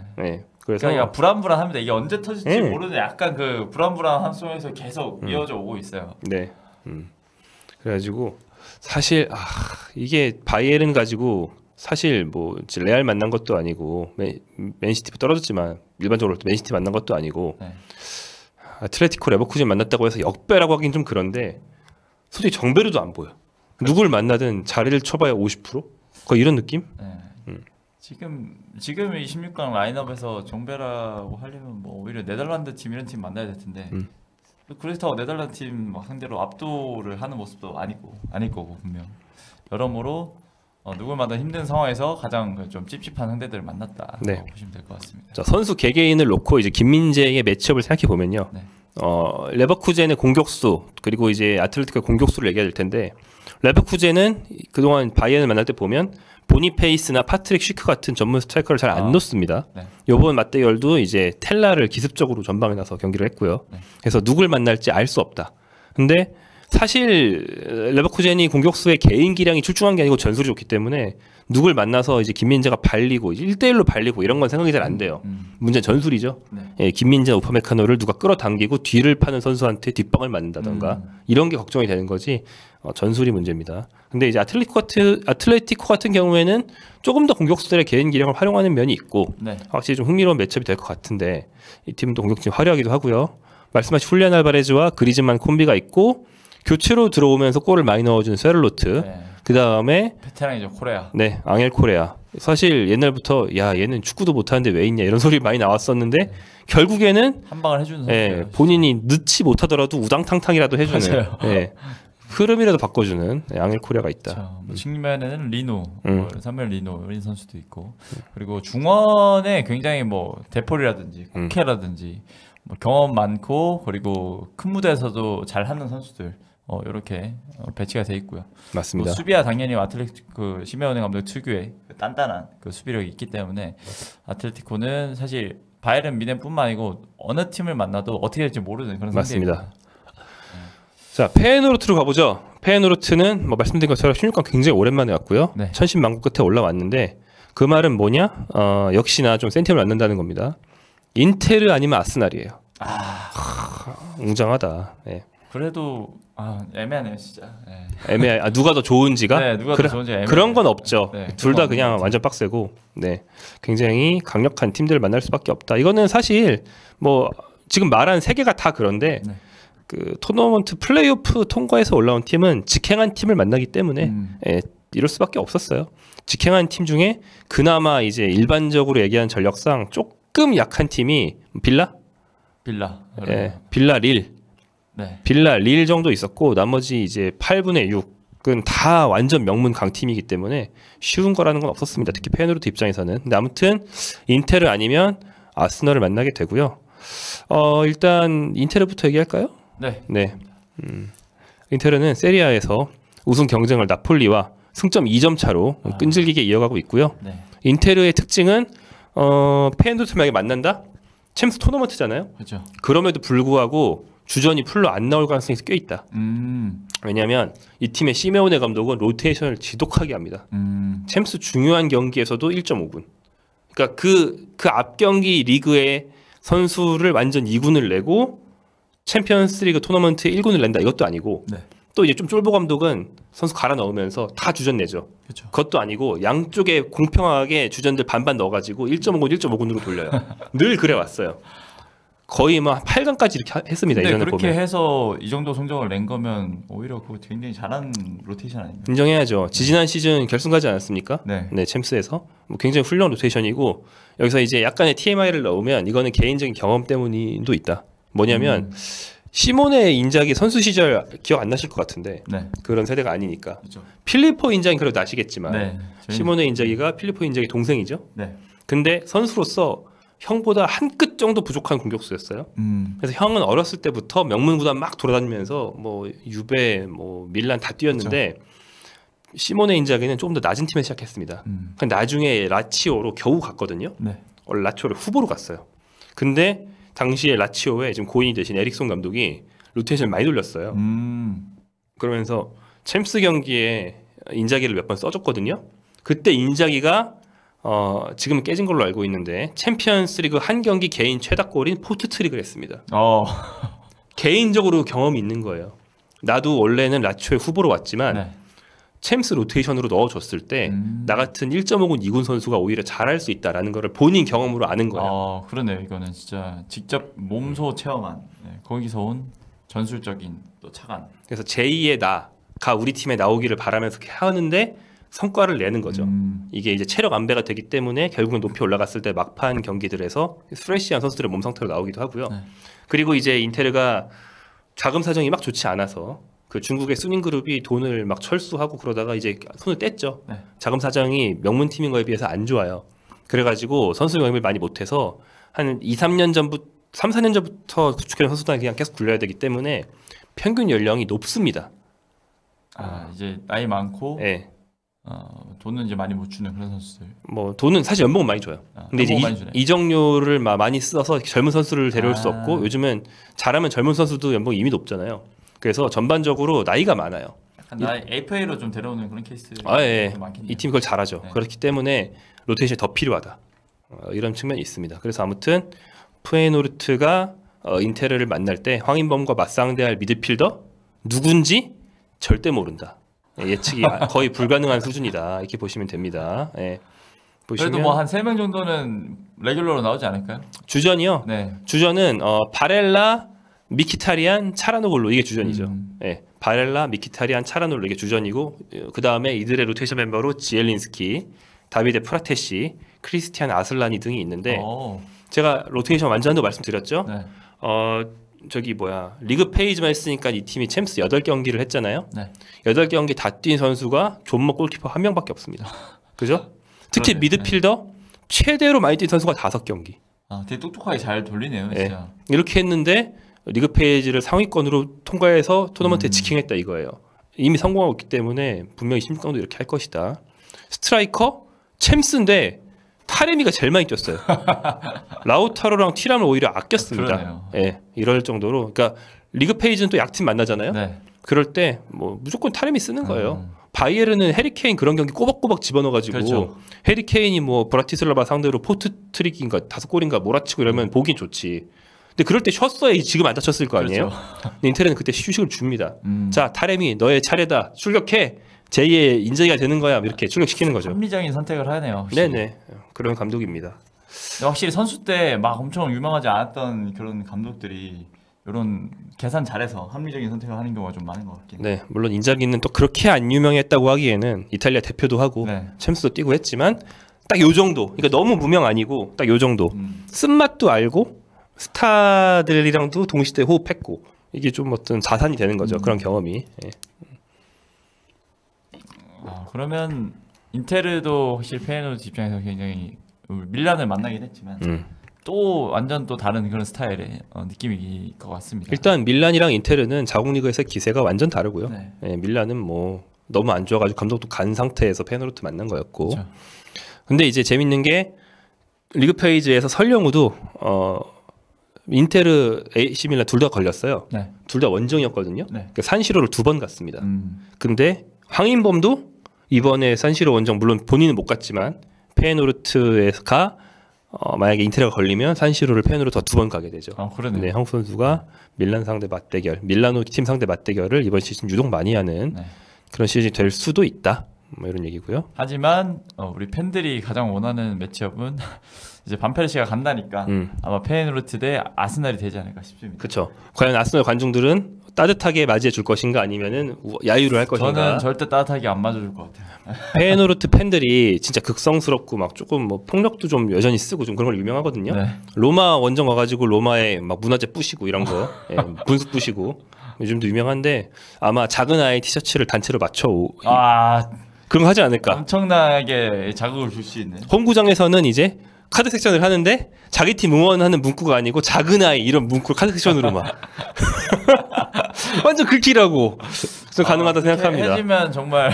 그래서
그러니까 불안불안합니다. 이게 언제 터질지 모르는 약간 그 불안불안한 속에서 계속 이어져 오고 있어요.
네. 그래가지고 사실 이게 바이에른 가지고 사실 뭐 레알 만난 것도 아니고 맨시티 떨어졌지만 일반적으로 맨시티 만난 것도 아니고 아틀레티코 레버쿠젠 만났다고 해서 역배라고 하긴 좀 그런데 솔직히 정배로도 안 보여. 누굴 만나든 자리를 쳐봐야 50%? 거의 이런 느낌?
지금 이 16강 라인업에서 정배라고 하려면 뭐 오히려 네덜란드 팀 이런 팀 만나야 될 텐데 그렇다고 네덜란드 팀 상대로 압도를 하는 모습도 아닐 거고 분명 여러모로 누굴 만나 힘든 상황에서 가장 좀 찝찝한 상대들을 만났다 보시면 될 것 같습니다.
자, 선수 개개인을 놓고 이제 김민재의 매치업을 생각해 보면요. 레버쿠젠의 공격수 그리고 이제 아틀레티코의 공격수를 얘기해야 될 텐데 레버쿠젠은 그동안 바이에른을 만날 때 보면 보니페이스나 파트릭 쉬크 같은 전문 스트라이커를 잘 안 놓습니다. 이번 맞대결도 이제 텔라를 기습적으로 전방에 나서 경기를 했고요. 그래서 누굴 만날지 알 수 없다. 근데 사실 레버쿠젠이 공격수의 개인 기량이 출중한 게 아니고 전술이 좋기 때문에 누굴 만나서 이제 김민재가 발리고 1대1로 발리고 이런 건 생각이 잘 안 돼요. 문제는 전술이죠. 김민재, 우파메카노를 누가 끌어당기고 뒤를 파는 선수한테 뒷방을 맞는다던가 이런 게 걱정이 되는 거지 전술이 문제입니다. 근데 이제 아틀레티코 같은 경우에는 조금 더 공격수들의 개인 기량을 활용하는 면이 있고 확실히 좀 흥미로운 매치업이 될 것 같은데 이 팀도 공격진이 화려하기도 하고요. 말씀하신 훌리안 알바레즈와 그리즈만 콤비가 있고 교체로 들어오면서 골을 많이 넣어준 세를로트 그 다음에
베테랑이죠 코레아.
앙헬 코레아. 사실 옛날부터 야 얘는 축구도 못하는데 왜 있냐 이런 소리 많이 나왔었는데 결국에는
한 방을 해주는 선수예요.
본인이 넣지 못하더라도 우당탕탕이라도 해주는 흐름이라도 바꿔주는 앙헬 코레아가 있다.
측면에는 리노, 사무엘 리노 이런 선수도 있고 그리고 중원에 굉장히 뭐 데폴이라든지 코케라든지 뭐 경험 많고 그리고 큰 무대에서도 잘하는 선수들 이렇게 배치가 돼 있고요.
맞습니다.
수비야 당연히 아틀레티코 시메오네 감독 특유의 단단한 그 수비력이 있기 때문에 아틀레티코는 사실 바이에른 뮌헨뿐만 아니고 어느 팀을 만나도 어떻게 될지 모르는 그런 상태입니다.
맞습니다. 자, 페에노르트로 가보죠. 페에노르트는 뭐 말씀드린 것처럼 16강 굉장히 오랜만에 왔고요. 천신만고 끝에 올라왔는데 그 말은 뭐냐? 역시나 좀 센 팀을 만난다는 겁니다. 인테르 아니면 아스날이에요. 웅장하다.
그래도 애매하네요 진짜.
애매해. 누가 더 좋은지가?
누가 더 좋은지 애매해.
그런 건 없죠. 둘 다 그냥 완전 빡세고, 굉장히 강력한 팀들을 만날 수밖에 없다. 이거는 사실 뭐 지금 말한 세 개가 다 그런데 그 토너먼트 플레이오프 통과해서 올라온 팀은 직행한 팀을 만나기 때문에 이럴 수밖에 없었어요. 직행한 팀 중에 그나마 이제 일반적으로 얘기하는 전력상 조금 약한 팀이 빌라, 빌라 릴, 빌라 릴 정도 있었고 나머지 이제 8분의 6은 다 완전 명문 강팀이기 때문에 쉬운 거라는 건 없었습니다. 특히 페노르트 입장에서는. 근데 아무튼 인테르 아니면 아스널을 만나게 되고요. 일단 인테르부터 얘기할까요? 네. 인테르는 세리아에서 우승 경쟁을 나폴리와 승점 2점 차로 끈질기게 이어가고 있고요. 인테르의 특징은 페노르트만에 만난다? 챔스 토너먼트잖아요.
그렇죠.
그럼에도 불구하고 주전이 풀로 안 나올 가능성이 꽤 있다. 왜냐하면 이 팀의 시메오네 감독은 로테이션을 지독하게 합니다. 챔스 중요한 경기에서도 1.5군. 그러니까 그 앞 경기 리그의 선수를 완전 2군을 내고 챔피언스리그 토너먼트에 1군을 낸다. 이것도 아니고 또 이제 좀 쫄보 감독은 선수 갈아 넣으면서 다 주전 내죠.
그쵸.
그것도 아니고 양쪽에 공평하게 주전들 반반 넣어가지고 1.5군, 1.5군으로 돌려요. 늘 그래 왔어요. 거의 뭐 8강까지 이렇게 했습니다.
근데
이전에
그렇게
보면.
해서 이 정도 성적을 낸 거면 오히려 그거 굉장히 잘한 로테이션 아닙니까?
인정해야죠. 지지난 시즌 결승 가지 않았습니까? 네, 챔스에서 뭐 굉장히 훌륭한 로테이션이고 여기서 이제 약간의 TMI를 넣으면 이거는 개인적인 경험 때문도 있다. 뭐냐면 시모네 인자기 선수 시절 기억 안 나실 것 같은데 그런 세대가 아니니까.
그렇죠.
필리포 인자기 그래도 나시겠지만 시모네 인자기가 필리포 인자기 동생이죠. 근데 선수로서 형보다 한 끗 정도 부족한 공격수였어요. 그래서 형은 어렸을 때부터 명문 구단 막 돌아다니면서 뭐 유베, 뭐 밀란 다 뛰었는데 그렇죠. 시모네 인자기는 조금 더 낮은 팀에 시작했습니다. 나중에 라치오로 겨우 갔거든요. 라치오를 후보로 갔어요. 근데 당시에 라치오에 지금 고인이 되신 에릭손 감독이 로테이션을 많이 돌렸어요. 그러면서 챔스 경기에 인자기를 몇 번 써줬거든요. 그때 인자기가 지금 깨진 걸로 알고 있는데 챔피언스리그 한 경기 개인 최다골인 포트트릭을 했습니다. 개인적으로 경험이 있는 거예요. 나도 원래는 라치오의 후보로 왔지만 챔스 로테이션으로 넣어줬을 때 나 같은 1.5군 2군 선수가 오히려 잘할 수 있다라는 거를 본인 경험으로 아는 거예요.
그러네요. 이거는 진짜 직접 몸소 체험한 거기서 온 전술적인 또 차관.
그래서 제2의 나가 우리 팀에 나오기를 바라면서 하는데 성과를 내는 거죠. 이게 이제 체력 안배가 되기 때문에 결국은 높이 올라갔을 때 막판 경기들에서 프레시한 선수들의 몸 상태로 나오기도 하고요. 그리고 이제 인테르가 자금 사정이 막 좋지 않아서 그 중국의 수닝 그룹이 돈을 막 철수하고 그러다가 이제 손을 뗐죠. 자금 사정이 명문 팀인 거에 비해서 안 좋아요. 그래가지고 선수 영입을 많이 못해서 한 3, 4년 전부터 구축해놓은 선수단이 그냥 계속 굴려야 되기 때문에 평균 연령이 높습니다.
이제 나이 많고 돈은 이제 많이 못 주는 그런 선수들.
뭐 돈은 사실 연봉은 많이 줘요. 근데 이제 이적료를 많이 써서 젊은 선수를 데려올 수 없고 요즘은 잘하면 젊은 선수도 연봉이 이미 높잖아요. 그래서 전반적으로 나이가 많아요.
약간 FA로 좀 데려오는 그런 케이스.
이 팀이 그걸 잘하죠. 그렇기 때문에 로테이션이 더 필요하다. 이런 측면이 있습니다. 그래서 아무튼 페노르트가 인테르를 만날 때 황인범과 맞상대할 미드필더 누군지 절대 모른다. 예측이 거의 불가능한 수준이다. 이렇게 보시면 됩니다. 보시면
그래도 뭐 한 3명 정도는 레귤러로 나오지 않을까요?
주전이요? 주전은 바렐라, 미키타리안, 차라노글루 이게 주전이죠. 바렐라, 미키타리안, 차라노글루 이게 주전이고 그 다음에 이들의 로테이션 멤버로 지엘린스키, 다비데 프라테시, 크리스티안 아슬라니 등이 있는데 제가 로테이션 완전한다고 말씀드렸죠. 리그 페이지만 했으니까 이 팀이 챔스 8경기를 했잖아요. 8경기 다 뛴 선수가 존머 골키퍼 1명밖에 없습니다. 그죠? 특히 미드필더 최대로 많이 뛴 선수가 5경기.
되게 똑똑하게 잘 돌리네요. 진짜.
이렇게 했는데 리그 페이지를 상위권으로 통과해서 토너먼트에 직행했다 이거예요. 이미 성공하고 있기 때문에 분명히 16강도 이렇게 할 것이다. 스트라이커 챔스인데 타레미가 제일 많이 뛰었어요. 라우타로랑 티람을 오히려 아꼈습니다. 이럴 정도로. 그러니까 리그 페이지는 또 약팀 만나잖아요. 그럴 때 뭐 무조건 타레미 쓰는 거예요. 바이에른은 해리케인 그런 경기 꼬박꼬박 집어넣어가지고 해리케인이 뭐 브라티슬라바 상대로 포트트릭인가 5골인가 몰아치고 이러면 보긴 좋지. 근데 그럴 때 쉬었어야 지금 안 다쳤을 거 아니에요. 인테르는 그때 휴식을 줍니다. 자 타레미 너의 차례다. 출격해. 제2의 인재가 되는 거야. 이렇게 출격시키는 거죠.
합리적인 선택을 하네요. 확실히.
네네. 그런 감독입니다.
확실히 선수 때 막 엄청 유명하지 않았던 그런 감독들이 이런 계산 잘해서 합리적인 선택을 하는 경우가 좀 많은 것 같긴 해요.
네, 물론 인자기는 또 그렇게 안 유명했다고 하기에는 이탈리아 대표도 하고
네.
챔스도 뛰고 했지만 딱 요 정도. 그러니까 너무 무명 아니고 딱 요 정도. 쓴맛도 알고 스타들이랑도 동시대 호흡했고 이게 좀 어떤 자산이 되는 거죠. 그런 경험이. 예.
그러면 인테르도 확실히 페이노르트 입장에서 굉장히 밀란을 만나긴 했지만 또 완전 또 다른 그런 스타일의 느낌일 것 같습니다.
일단 밀란이랑 인테르는 자국 리그에서의 기세가 완전 다르고요.
네.
예, 밀란은 뭐 너무 안 좋아가지고 감독도 간 상태에서 페이노르트 만난 거였고.
그렇죠.
근데 이제 재밌는 게 리그 페이지에서 설령우도 인테르, AC 밀란 둘 다 걸렸어요.
네.
둘 다 원정이었거든요.
네.
그러니까 산시로를 2번 갔습니다. 근데 황인범도 이번에 산시로 원정 물론 본인은 못 갔지만 페이노르트가 만약에 인테르가 걸리면 산시로를 페이노르트가 2번 가게 되죠.
그러네요.
네, 한국 선수가 밀란 상대 맞대결, 밀라노 팀 상대 맞대결을 이번 시즌 유독 많이 하는
네.
그런 시즌이 될 수도 있다. 뭐 이런 얘기고요.
하지만 우리 팬들이 가장 원하는 매치업은 이제 반페르시가 간다니까 아마 페이노르트 대 아스날이 되지 않을까 싶습니다.
그렇죠. 과연 아스날 관중들은 따뜻하게 맞이해 줄 것인가 아니면은 야유를 할 것인가.
저는 절대 따뜻하게 안 맞아줄 것 같아요.
페이노르트 팬들이 진짜 극성스럽고 막 조금 뭐 폭력도 좀 여전히 쓰고 좀 그런 걸 유명하거든요.
네.
로마 원정 가가지고 로마에 막 문화재 부시고 이런 거, 예, 분수 부시고 요즘도 유명한데 아마 작은 아이 티셔츠를 단체로 맞춰 그런 거 하지 않을까.
엄청나게 자극을 줄 수 있는.
홈구장에서는 이제 카드 섹션을 하는데 자기 팀 응원하는 문구가 아니고 작은 아이 이런 문구를 카드 섹션으로 막 완전 긁히라고. 그래서 가능하다 생각합니다.
해지면 정말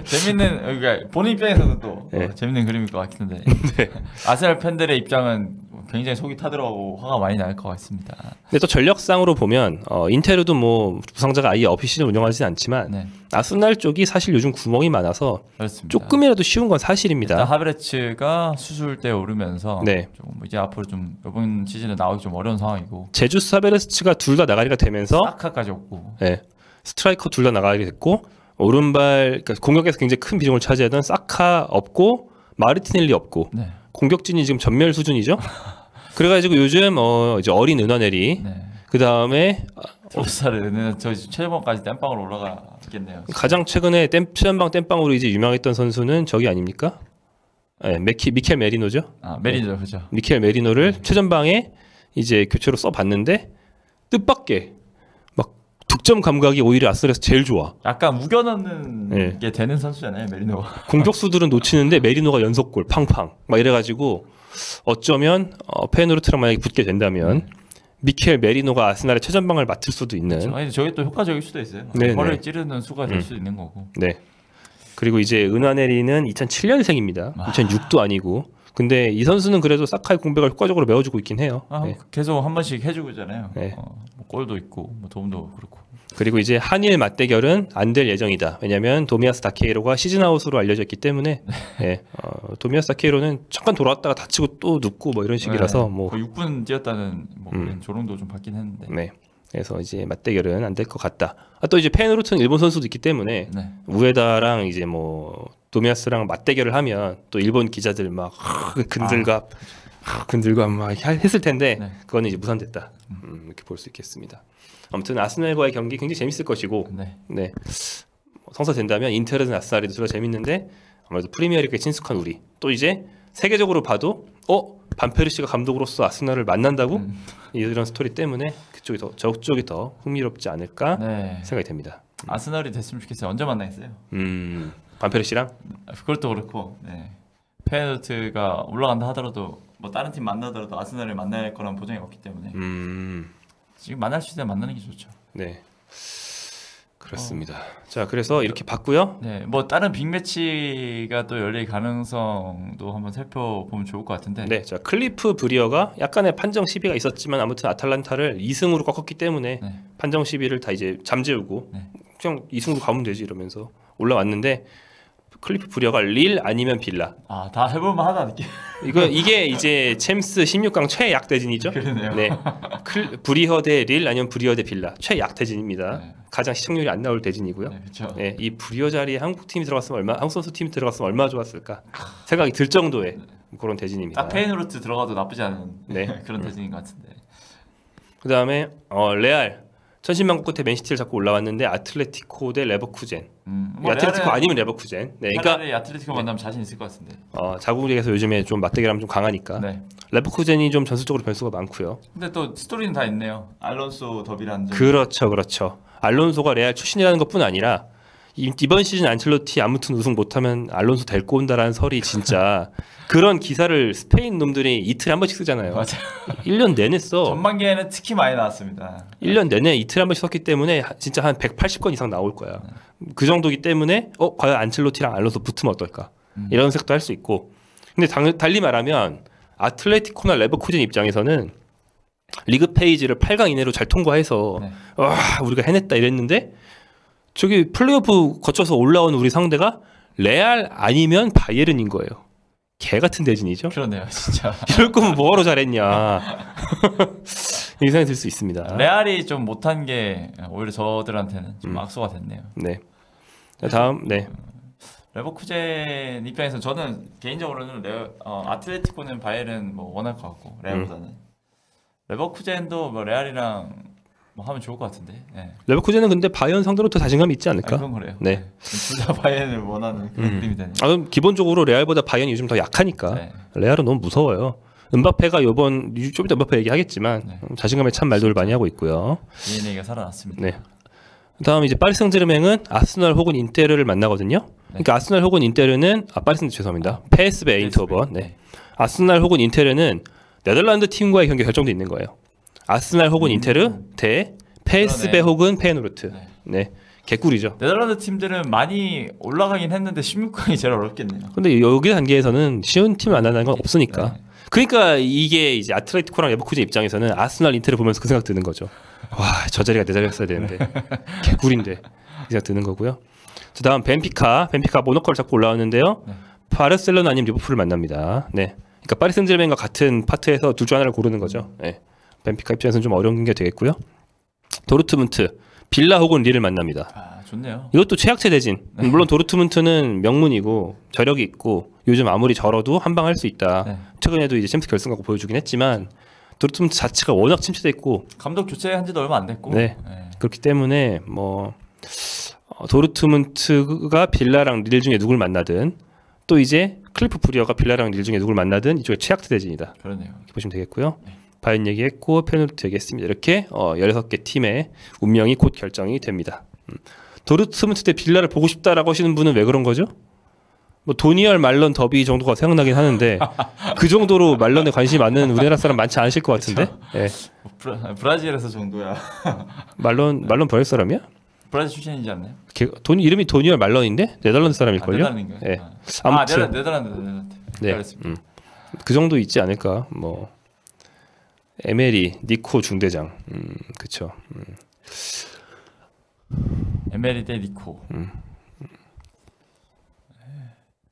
재밌는, 그러니까 본인 입장에서는 또
네.
재밌는 그림일 것 같긴 한데
네.
아스날 팬들의 입장은 굉장히 속이 타들어가고 화가 많이 날 것 같습니다.
근데 또 전력상으로 보면 인테르도 뭐 부상자가 아예 없이 시즌 운영하지는 않지만
네.
아스날 쪽이 사실 요즘 구멍이 많아서
그렇습니다.
조금이라도 쉬운 건 사실입니다.
일단 하베르츠가 수술대에 오르면서
네.
좀 이제 앞으로 좀 이번 시즌에 나오기 좀 어려운 상황이고
제주스 하베르츠가 둘 다 나가리가 되면서
사카까지 없고
네. 스트라이커 둘 다 나가게 됐고 오른발 그러니까 공격에서 굉장히 큰 비중을 차지하던 사카 없고 마르티넬리 없고
네.
공격진이 지금 전멸 수준이죠. 그래가지고 요즘 이제 어린 은하넬이
네.
그 다음에
트로사르는 저 최저번까지 땜빵으로 올라가겠네요.
가장 최근에 최전방 땜빵으로 이제 유명했던 선수는 저기 아닙니까? 네, 미켈 메리노죠.
메리노 그죠.
미켈 메리노를 최전방에 이제 교체로 써봤는데 뜻밖의 막 득점 감각이 오히려 아스날에서 제일 좋아.
약간 우겨넣는 게 되는 선수잖아요, 메리노가.
공격수들은 놓치는데 메리노가 연속골 팡팡 막 이래가지고 어쩌면 페이노르트랑 만약에 붙게 된다면 미켈 메리노가 아스날의 최전방을 맡을 수도 있는.
그렇죠. 아니 저게 또 효과적일 수도 있어요.
네네.
허를 찌르는 수가 될 수도 있는 거고.
네. 그리고 이제 은하네리는 2007년생입니다. 2006도 아니고. 근데 이 선수는 그래도 사카의 공백을 효과적으로 메워주고 있긴 해요. 네.
계속 한 번씩 해주고 있잖아요.
네.
뭐 골도 있고 뭐 도움도 그렇고.
그리고 이제 한일 맞대결은 안 될 예정이다. 왜냐하면 도미아스 다케이로가 시즌아웃으로 알려져 있기 때문에 네. 도미아스 다케이로는 잠깐 돌아왔다가 다치고 또 눕고 뭐 이런 식이라서 뭐
거의 6분 뛰었다는 뭐 조롱도 좀 받긴 했는데.
네. 그래서 이제 맞대결은 안 될 것 같다. 또 이제 페이노르트는 일본 선수도 있기 때문에 우에다랑 이제 뭐 도미아스랑 맞대결을 하면 또 일본 기자들 막 근들갑 막 했을 텐데 그거는 이제 무산됐다. 이렇게 볼 수 있겠습니다. 아무튼 아스날과의 경기 굉장히 재밌을 것이고 네. 성사된다면 인테르는 아스날이도 둘 다 재밌는데 아무래도 프리미어리그에 친숙한 우리 또 이제 세계적으로 봐도 반페르시가 감독으로서 아스날을 만난다고 이런 스토리 때문에 저쪽이 더 흥미롭지 않을까 생각이 됩니다.
아스날이 됐으면 좋겠어요. 언제 만나겠어요?
반페르시랑?
그것도 그렇고 페이노르트가 올라간다 하더라도 뭐 다른 팀 만나더라도 아스날을 만날 거란 보장이 없기 때문에 지금 만날 수 있으면 만나는 게 좋죠.
네. 그렇습니다. 자, 그래서 이렇게 봤고요.
네, 뭐 다른 빅매치가 또 열릴 가능성도 한번 살펴보면 좋을 것 같은데.
네, 자 클리프 브리어가 약간의 판정 시비가 있었지만 아무튼 아탈란타를 2승으로 꺾었기 때문에 판정 시비를 다 이제 잠재우고 그냥 2승으로 가면 되지 이러면서 올라왔는데 클리프 브리어가 릴 아니면 빌라.
다 해볼만 하다 느낌.
이게 이제 챔스 16강 최약 대진이죠.
그러네요.
네, 브리어 대 릴 아니면 브리어 대 빌라 최약 대진입니다. 가장 시청률이 안 나올 대진이고요.
그렇죠.
네, 이 브리어 자리에 한국 팀이 들어갔으면 한국 선수 팀이 들어갔으면 얼마나 좋았을까 생각이 들 정도의 그런 대진입니다.
딱 페이노르트 들어가도 나쁘지 않은 그런 대진인 것 같은데.
그다음에 레알 천신만고 끝에 맨시티를 잡고 올라왔는데 아틀레티코 대 레버쿠젠. 아틀레티코 아니면 레버쿠젠. 네,
그러니까 아틀레티코 만나면 자신 있을 것 같은데.
자국 리그에서 요즘에 좀 맞대결하면 좀 강하니까. 네. 레버쿠젠이 좀 전술적으로 변수가 많고요.
근데 또 스토리는 다 있네요. 알론소 더비라는 점.
그렇죠. 알론소가 레알 출신이라는 것뿐 아니라 이번 시즌 안첼로티 아무튼 우승 못하면 알론소 데리고 온다라는 설이 진짜 그런 기사를 스페인 놈들이 이틀에 한 번씩 쓰잖아요.
맞아.
1년 내내 써.
전반기에는 특히 많이 나왔습니다.
1년 내내 이틀에 한 번씩 썼기 때문에 진짜 한 180건 이상 나올 거야. 그 정도기 때문에 과연 안첼로티랑 알론소 붙으면 어떨까? 이런 생각도 할 수 있고. 근데 달리 말하면 아틀레티코나 레버쿠젠 입장에서는 리그 페이지를 8강 이내로 잘 통과해서 와 우리가 해냈다 이랬는데 저기 플레이오프 거쳐서 올라온 우리 상대가 레알 아니면 바이에른인 거예요. 개 같은 대진이죠.
그러네요, 진짜.
이럴 거면 뭐하러 잘했냐. 이 생각이 들 수 있습니다.
레알이 좀 못한 게 오히려 저들한테는 좀 악수가 됐네요.
네. 다음
레버쿠젠 입장에서 저는 개인적으로는 아틀레티코는 바이에른 뭐 원할 것 같고 레알보다는 레버쿠젠도 뭐 레알이랑 뭐 하면 좋을 것 같은데. 네.
레버쿠젠은 근데 바이에른 상대로 더 자신감이 있지 않을까?
그건 그래요.
네.
둘 다 바이에른을 원하는 그런 그림이 되네요.
그럼 기본적으로 레알보다 바이에른이 요즘 더 약하니까. 네. 레알은 너무 무서워요. 은바페가 좀 이따 은바페 얘기하겠지만 자신감에 찬 말들을 많이 하고 있고요.
DNA가 살아났습니다.
네. 다음 이제 파리 생제르맹은 아스널 혹은 인테르를 만나거든요. 그러니까 아스널 혹은 인테르는 파리 생제르맹 죄송합니다. PSV 에인트호번. 네. 아스널 혹은 인테르는 네덜란드 팀과의 경기 결정도 있는 거예요. 아스날 혹은 인테르 대 PSV 혹은 페예노르트. 네. 개꿀이죠.
네덜란드 팀들은 많이 올라가긴 했는데 16강이 제일 어렵겠네요.
근데 여기 단계에서는 쉬운 팀을 만나는 건 없으니까. 그러니까 이게 이제 아틀레티코랑 레버쿠젠 입장에서는 아스날 인테르 보면서 그 생각 드는 거죠. 와, 저 자리가 내 자리였어야 되는데. 개꿀인데. 그 생각 드는 거고요. 자, 다음 벤피카 모나코를 잡고 올라왔는데요. 바르셀로나 아니면 리버풀을 만납니다. 네. 그러니까 파리 생제르맹과 같은 파트에서 둘 중 하나를 고르는 거죠. 네. 벤피카 입장에서는 좀 어려운 경기가 되겠고요. 도르트문트, 빌라 혹은 리를 만납니다.
좋네요.
이것도 최악체 대진. 물론 도르트문트는 명문이고 저력이 있고 요즘 아무리 절어도 한 방 할 수 있다. 최근에도 이제 챔스 결승 갖고 보여주긴 했지만 도르트문트 자체가 워낙 침체돼 있고
감독 교체한 지도 얼마 안 됐고.
그렇기 때문에 뭐 도르트문트가 빌라랑 릴 중에 누굴 만나든 또 이제 클리프 브리어가 빌라랑 릴 중에 누굴 만나든 이쪽에 최악체 대진이다.
그러네요.
이렇게 보시면 되겠고요. 바이에른 얘기했고 페예노르트 얘기했습니다. 이렇게 16개 팀의 운명이 곧 결정이 됩니다. 도르트문트 대 빌라를 보고 싶다라고 하시는 분은 왜 그런 거죠? 뭐 도니얼 말런 더비 정도가 생각나긴 하는데 그 정도로 말런에 관심이 많은 우리나라 사람 많지 않으실 것 같은데. 네.
브라질에서 정도야.
말런 브라질 사람이야?
브라질 출신이지 않나요?
이름이 도니얼 말런인데 네덜란드 사람일걸요?
네덜란드인가요?
네.
아무튼 네덜란드.
네. 그 정도 있지 않을까. 뭐 에메리, 니코 중대장. 그쵸.
에메리 대 니코.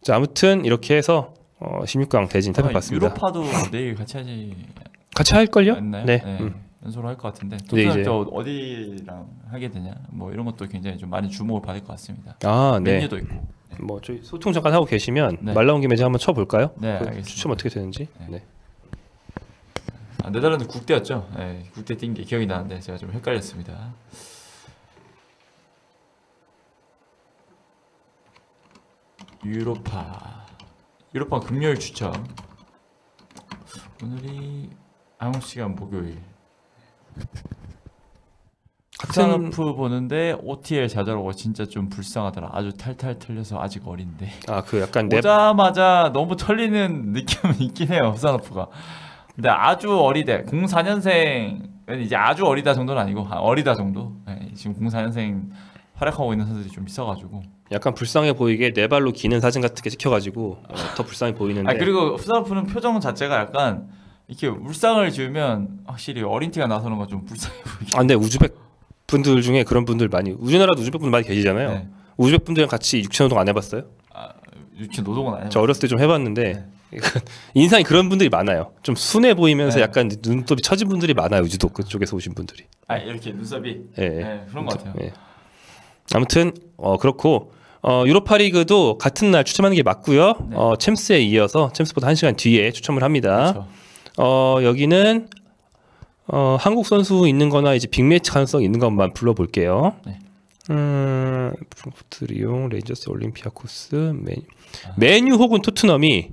자, 아무튼 이렇게 해서 16강 대진 탈락봤습니다.
유로파도 내일 같이
할걸요?
네. 연소로 할 것 같은데. 토트넘 또 어디랑 하게 되냐? 뭐 이런 것도 굉장히 좀 많이 주목을 받을 것 같습니다. 메뉴도 있고.
뭐 저희 소통 잠깐 하고 계시면 말 나온 김에 제가 한번 쳐볼까요?
네, 알겠습니다.
추첨 어떻게 되는지. 네.
네덜란드 국대였죠. 네, 국대 뛴 게 기억이 나는데 제가 좀 헷갈렸습니다. 유로파 금요일 추첨. 오늘이 한국 시간 목요일. 스타너프 보는데 OTL 자더라고. 진짜 좀 불쌍하더라. 아주 탈탈 털려서 아직 어린데.
그 약간
오자마자 너무 털리는 느낌은 있긴 해요. 스타너프가. 근데 아주 어리대. 04년생 이제 아주 어리다 정도는 아니고 어리다 정도. 네, 지금 04년생 활약하고 있는 선수들이 좀 있어가지고.
약간 불쌍해 보이게 네 발로 기는 사진 같은 게 찍혀가지고 더 불쌍해 보이는데.
그리고 스타너프는 표정 자체가 약간 이렇게 울상을 지으면 확실히 어린 티가 나서는 건 좀 불쌍해 보이게.
근데 우즈벡 분들 중에 그런 분들 많이 우리나라도 우즈벡 분들 많이 계시잖아요. 네. 우즈벡 분들이랑 같이 유치 노동 안 해봤어요?
유치 노동은 안 해봤어요.
저 어렸을 때 좀 해봤는데 인상이 그런 분들이 많아요. 좀 순해 보이면서 약간 눈썹이 처진 분들이 많아요. 우즈도 그쪽에서 오신 분들이.
이렇게 눈썹이. 그런 것 같아요.
아무튼 그렇고 유로파리그도 같은 날 추첨하는 게 맞고요. 챔스에 이어서 챔스보다 1시간 뒤에 추첨을 합니다. 그렇죠. 여기는 한국 선수 있는 거나 이제 빅매치 가능성 있는 것만 불러볼게요.
네.
프랑크푸르트, 리옹, 레인저스, 올림피아코스, 메뉴 혹은 토트넘이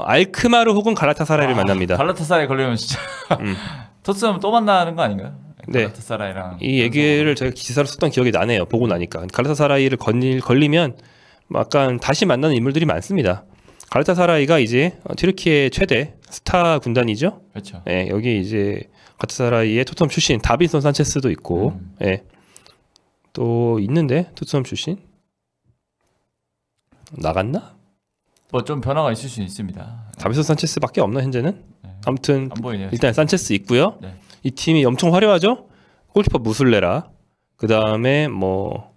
알크마르 혹은 갈라타사라이를 만납니다.
갈라타사라이 걸리면 진짜 토트넘 또 만나는 거 아닌가요?
네.
갈라타사라이랑
이 얘기를 제가 기사로 썼던 기억이 나네요. 보고 나니까 갈라타사라이를 걸리면 약간 다시 만나는 인물들이 많습니다. 갈라타사라이가 이제 튀르키예 최대 스타 군단이죠.
그렇죠.
네, 여기 이제 갈라타사라이의 토트넘 출신 다빈손 산체스도 있고, 네. 또 있는데 토트넘 출신 나갔나?
뭐 좀 변화가 있을 수 있습니다.
다빈손 산체스밖에 없나 현재는?
네.
아무튼
안 보이네요,
일단 산체스 있고요.
네.
이 팀이 엄청 화려하죠. 골키퍼 무슬레라, 그 다음에 뭐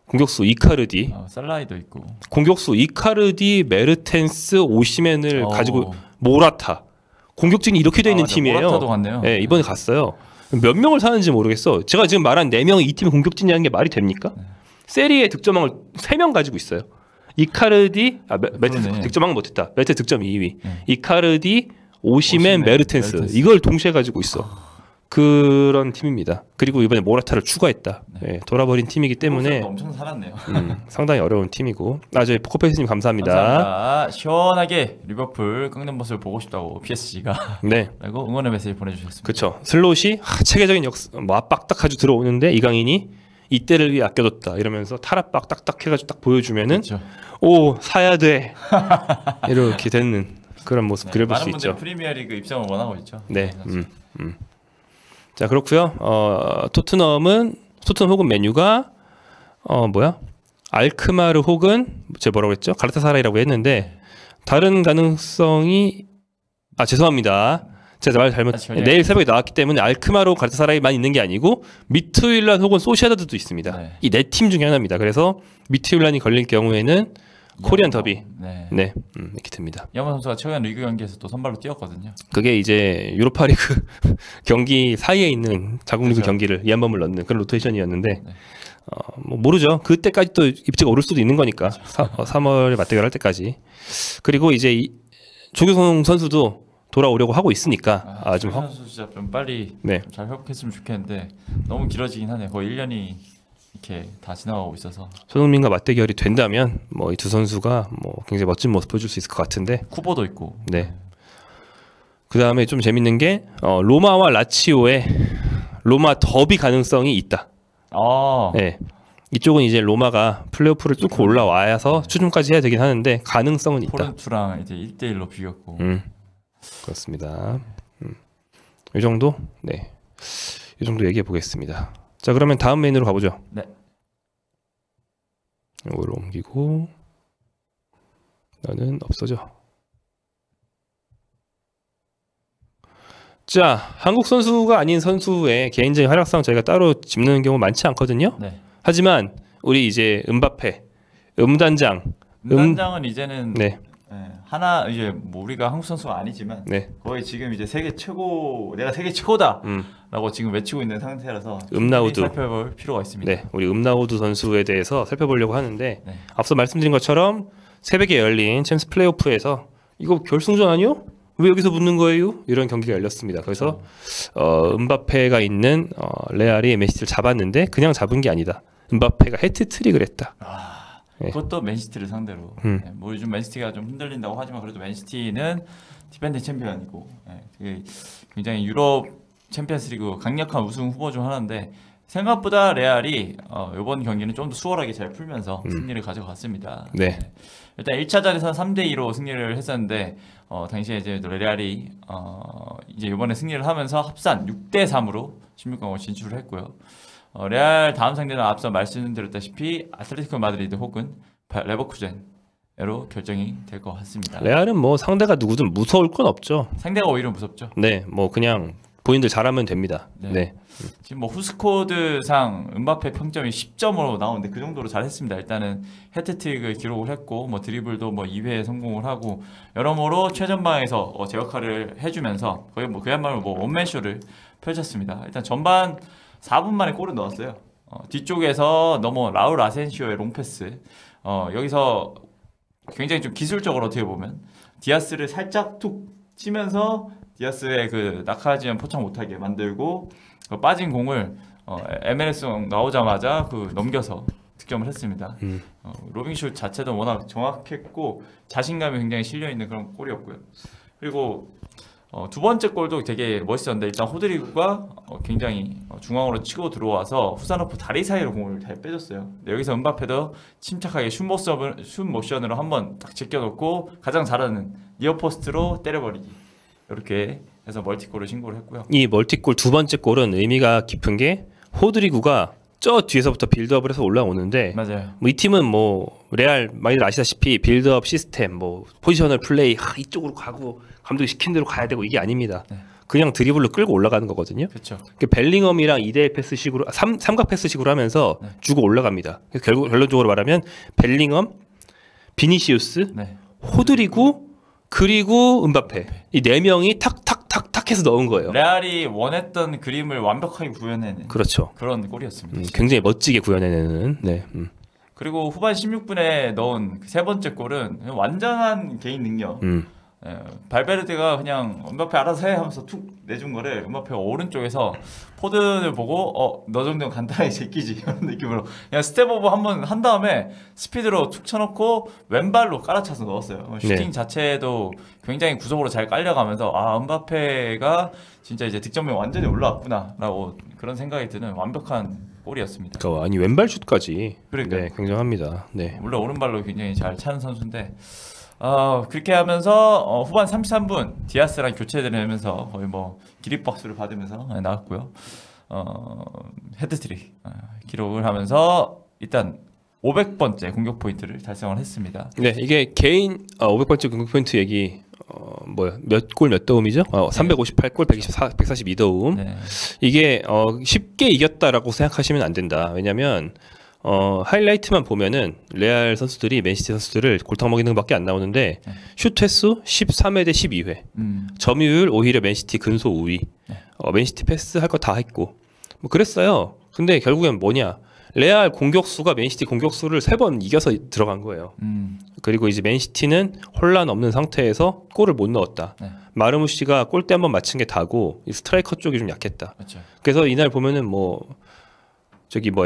공격수 이카르디,
살라이도 있고,
공격수 이카르디, 메르텐스, 오시멘을 가지고 모라타. 공격진이 이렇게 돼 있는 팀이에요.
모라타도 갔네요.
네, 이번에 갔어요. 몇 명을 사는지 모르겠어. 제가 지금 말한 4명이 이 팀의 공격진이라는 게 말이 됩니까?
네.
세리에 득점왕을 3명 가지고 있어요. 이카르디, 메르텐스 득점왕 못했다. 메르텐스 득점 2위. 이카르디, 오시멘, 메르텐스. 이걸 동시에 가지고 있어. 그런 팀입니다. 그리고 이번에 모라타를 추가했다. 네, 돌아버린 팀이기 때문에
엄청 살았네요.
상당히 어려운 팀이고. 저희 포커페이스님 감사합니다.
감사합니다. 시원하게 리버풀 꺾는 모습을 보고 싶다고 PSG가
네.
라고 응원의 메시지 보내주셨습니다.
그렇죠. 슬롯이 체계적인 압박 아주 들어오는데 이강인이 이때를 위해 아껴뒀다 이러면서 탈압박 딱딱 해가지고 딱 보여주면은
그렇죠.
오 사야 돼 이렇게 되는 그런 모습 그려볼 수 있죠.
많은 분들이 프리미어리그 입성을 원하고 있죠.
네. 자 그렇고요. 토트넘 혹은 맨유가 알크마르 혹은 제가 뭐라고 했죠? 갈라타사라이라고 했는데 다른 가능성이 죄송합니다. 제가 말 잘못. 내일 새벽에 나왔기 때문에 알크마르 갈라타사라이만 있는 게 아니고 미트윌란 혹은 소시에다드도 있습니다. 네. 이 4팀 중에 하나입니다. 그래서 미트윌란이 걸릴 경우에는 코리안 더비. 네. 이렇게 됩니다.
야마 선수가 최근 리그 경기에서 또 선발로 뛰었거든요.
그게 이제 유로파리그 경기 사이에 있는 자국 리그 경기를 2-1범을 넣는 그런 로테이션이었는데 뭐 모르죠. 그때까지 또 입지가 오를 수도 있는 거니까. 3월에 맞대결할 때까지. 그리고 이제 조규성 선수도 돌아오려고 하고 있으니까
좀 선수 진짜 좀 빨리 좀 잘 회복했으면 좋겠는데 너무 길어지긴 하네. 거의 1년이 이렇게 다 지나가고 있어서
손흥민과 맞대결이 된다면 뭐 이 두 선수가 뭐 굉장히 멋진 모습 보여줄 수 있을 것 같은데
쿠보도 있고
네. 그 다음에 좀 재밌는 게 로마와 라치오의 로마 더비 가능성이 있다. 네. 이쪽은 이제 로마가 플레이오프를 뚫고 올라와서 추진까지 해야 되긴 하는데 가능성은 있다.
포렌투랑 이제 1대1로 비겼고
그렇습니다. 이 정도? 네. 이 정도 얘기해 보겠습니다. 자 그러면 다음 메인으로 가보죠.
네.
이걸 옮기고 나는 없어져. 자 한국 선수가 아닌 선수의 개인적인 활약상 저희가 따로 짚는 경우 많지 않거든요.
네.
하지만 우리 이제 음바페,
음단장은 이제는 하나 이제 뭐 우리가 한국 선수가 아니지만 거의 지금 이제 세계 최고 내가 세계 최고다라고 지금 외치고 있는 상태라서
음나우두
살펴볼 필요가 있습니다.
네, 우리 음나우두 선수에 대해서 살펴보려고 하는데 앞서 말씀드린 것처럼 새벽에 열린 챔스 플레이오프에서 이거 결승전 아니요? 왜 여기서 붙는 거예요? 이런 경기가 열렸습니다. 그래서 음바페가 있는 레알이 맨시티를 잡았는데 그냥 잡은 게 아니다. 음바페가 해트트릭을 했다.
그것도 맨시티를 상대로. 뭐 요즘 맨시티가 좀 흔들린다고 하지만 그래도 맨시티는 디펜딩 챔피언이고 굉장히 유럽 챔피언스리그 강력한 우승 후보 중 하나인데 생각보다 레알이 이번 경기는 좀 더 수월하게 잘 풀면서 승리를 가져갔습니다.
네.
일단 1차전에서는 3대2로 승리를 했었는데 당시에 이제 레알이 이제 이번에 승리를 하면서 합산 6대3으로 16강으로 진출을 했고요. 레알 다음 상대는 앞서 말씀드렸다시피 아틀레티코 마드리드 혹은 레버쿠젠으로 결정이 될 것 같습니다.
레알은 뭐 상대가 누구든 무서울 건 없죠.
상대가 오히려 무섭죠.
네, 뭐 그냥 본인들 잘하면 됩니다. 네.
지금 뭐 후스코드상 음바페 평점이 10점으로 나오는데 그 정도로 잘했습니다. 일단은 해트트릭을 기록을 했고 뭐 드리블도 뭐 2회 성공을 하고 여러모로 최전방에서 제 역할을 해주면서 거의 뭐 그야말로 뭐 원맨쇼를 펼쳤습니다. 일단 전반 4분 만에 골을 넣었어요. 뒤쪽에서 라울 아센시오의 롱패스. 여기서 굉장히 좀 기술적으로 어떻게 보면 디아스를 살짝 툭 치면서 디아스의 그 낙하지면 포착 못하게 만들고 그 빠진 공을 MLS 나오자마자 그 넘겨서 득점을 했습니다. 로빙슛 자체도 워낙 정확했고 자신감이 굉장히 실려있는 그런 골이었고요. 그리고 두 번째 골도 되게 멋있었는데 일단 호드리구가 굉장히 중앙으로 치고 들어와서 후사노프 다리 사이로 공을 잘 빼줬어요. 여기서 은바페도 침착하게 슛 모션으로 한번 딱 제껴놓고 가장 잘하는 니어포스트로 때려버리기, 이렇게 해서 멀티골을 신고를 했고요.
이 멀티골 두 번째 골은 의미가 깊은 게 호드리구가 저 뒤에서부터 빌드업을 해서 올라오는데,
맞아요.
뭐 이 팀은 뭐 레알 많이들 아시다시피 빌드업 시스템, 뭐 포지셔널 플레이 이쪽으로 가고 감독이 시킨 대로 가야 되고 이게 아닙니다.
네.
그냥 드리블로 끌고 올라가는 거거든요.
그렇죠.
벨링엄이랑 2대1 패스식으로 삼각 패스식으로 하면서
네.
주고 올라갑니다. 그래서 결론적으로 말하면 벨링엄, 비니시우스,
네.
호드리구 그리고 은바페 이 네 명이 탁탁탁탁 해서 넣은 거예요.
레알이 원했던 그림을 완벽하게 구현해낸
그렇죠.
그런 골이었습니다.
굉장히 멋지게 구현해내는. 네.
그리고 후반 16분에 넣은 그 세 번째 골은 그냥 완전한 개인 능력. 발베르데가 그냥 은바페 알아서 해 하면서 툭 내준 거를 은바페가 오른쪽에서 포든을 보고 너 정도는 간단하게 제끼지 이런 느낌으로 그냥 스텝오버 한번 한 다음에 스피드로 툭 쳐놓고 왼발로 깔아차서 넣었어요. 슈팅
네.
자체도 굉장히 구석으로 잘 깔려가면서 은바페가 진짜 이제 득점이 완전히 올라왔구나라고 그런 생각이 드는 완벽한 골이었습니다.
아니 왼발 슛까지.
그러니까요.
네, 굉장합니다. 네.
물론 오른발로 굉장히 잘 차는 선수인데 그렇게 하면서 후반 33분 디아스랑 교체되면서 거의 뭐 기립박수를 받으면서 나왔고요. 헤드트릭 기록을 하면서 일단 500번째 공격 포인트를 달성을 했습니다.
네, 이게 개인 500번째 공격 포인트 얘기 몇 골 몇 도움이죠? 358골 142도움.
네.
이게 쉽게 이겼다라고 생각하시면 안 된다. 왜냐면 하이라이트만 보면은 레알 선수들이 맨시티 선수들을 골탕 먹이는 것밖에 안 나오는데 슛 횟수 13회 대 12회, 점유율 오히려 맨시티 근소 우위, 맨시티 패스 할 거 다 했고 뭐 그랬어요. 근데 결국엔 뭐냐? 레알 공격수가 맨시티 공격수를 3번 이겨서 들어간 거예요. 그리고 이제 맨시티는 혼란 없는 상태에서 골을 못 넣었다.
네.
마르무시가 골대 한번 맞춘 게 다고 이 스트라이커 쪽이 좀 약했다.
그렇죠.
그래서 이날 보면은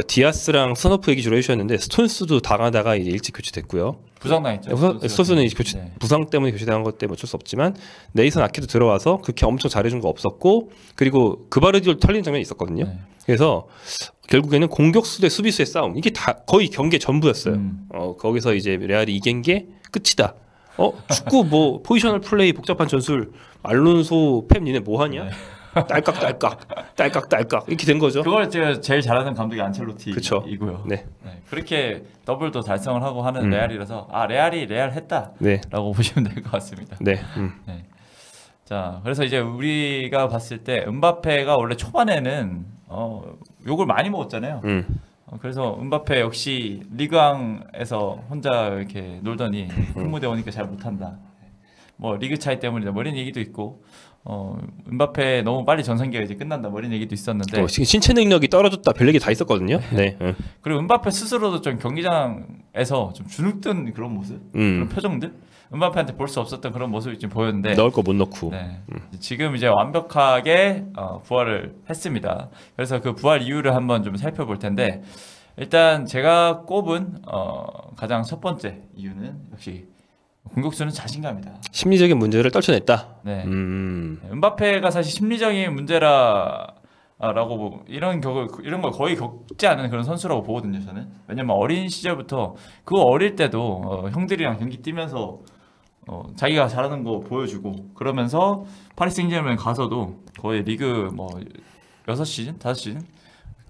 디아스랑 스노프 얘기 주로 해주셨는데 스톤스도 당하다가 이제 일찍 교체됐고요.
부상당했죠.
스톤스는 이제 부상 때문에 교체당한 것 때문에 어쩔 수 없지만 네이선 아키도 들어와서 그렇게 엄청 잘해준 거 없었고, 그리고 그바르디올 털린 장면이 있었거든요.
네.
그래서 결국에는 공격수 대 수비수의 싸움, 이게 다 거의 경기 전부였어요. 거기서 이제 레알이 이긴 게 끝이다. 축구 뭐 포지셔널 플레이 복잡한 전술 알론소 펩 니네 뭐 하냐? 네. 딸깍 이렇게 된 거죠.
그걸 제일 잘하는 감독이 안첼로티이고요.
네.
그렇게 더블도 달성을 하고 하는 레알이라서 레알이 레알 했다라고
네.
보시면 될 것 같습니다.
네.
네. 자, 그래서 이제 우리가 봤을 때 은바페가 원래 초반에는 욕을 많이 먹었잖아요. 그래서 은바페 역시 리그왕에서 혼자 이렇게 놀더니 큰 무대 오니까 잘 못한다. 뭐 리그 차이 때문이다. 뭐 이런 얘기도 있고. 은바페 너무 빨리 전성기가 이제 끝난다. 뭐 이런 얘기도 있었는데.
신체 능력이 떨어졌다. 별 얘기 다 있었거든요. 네.
그리고 은바페 스스로도 좀 경기장에서 좀 주눅든 그런 모습, 그런 표정들. 은바페한테 볼 수 없었던 그런 모습이 좀 보였는데
넣을 거 못 넣고.
네. 지금 이제 완벽하게 부활을 했습니다. 그래서 그 부활 이유를 한번 좀 살펴볼 텐데, 일단 제가 꼽은 가장 첫 번째 이유는 역시 공격수는 자신감이다.
심리적인 문제를 떨쳐냈다.
네. 은바페가 사실 심리적인 문제라고 이런 걸 거의 겪지 않은 그런 선수라고 보거든요, 저는. 왜냐면 어린 시절부터 그 어릴 때도 형들이랑 경기 뛰면서 자기가 잘하는 거 보여주고 그러면서 파리 생제르맹 가서도 거의 리그 6시즌, 5시즌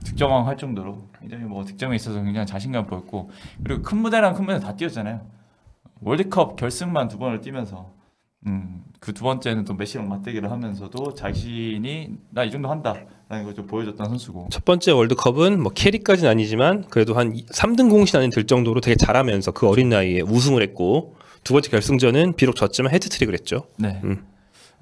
득점왕 할 정도로 굉장히 득점에 있어서 굉장히 자신감 보였고, 그리고 큰 무대랑 큰 무대 다 뛰었잖아요. 월드컵 결승만 2번을 뛰면서 그 두 번째는 또 메시랑 맞대기를 하면서도 자신이 나 이 정도 한다라는 걸 좀 보여줬던 선수고,
첫 번째 월드컵은 캐리까지는 아니지만 그래도 한 3등 공신 안에 들 정도로 되게 잘하면서 그 어린 나이에 우승을 했고, 두 번째 결승전은 비록 졌지만 헤드트릭을 했죠.
네.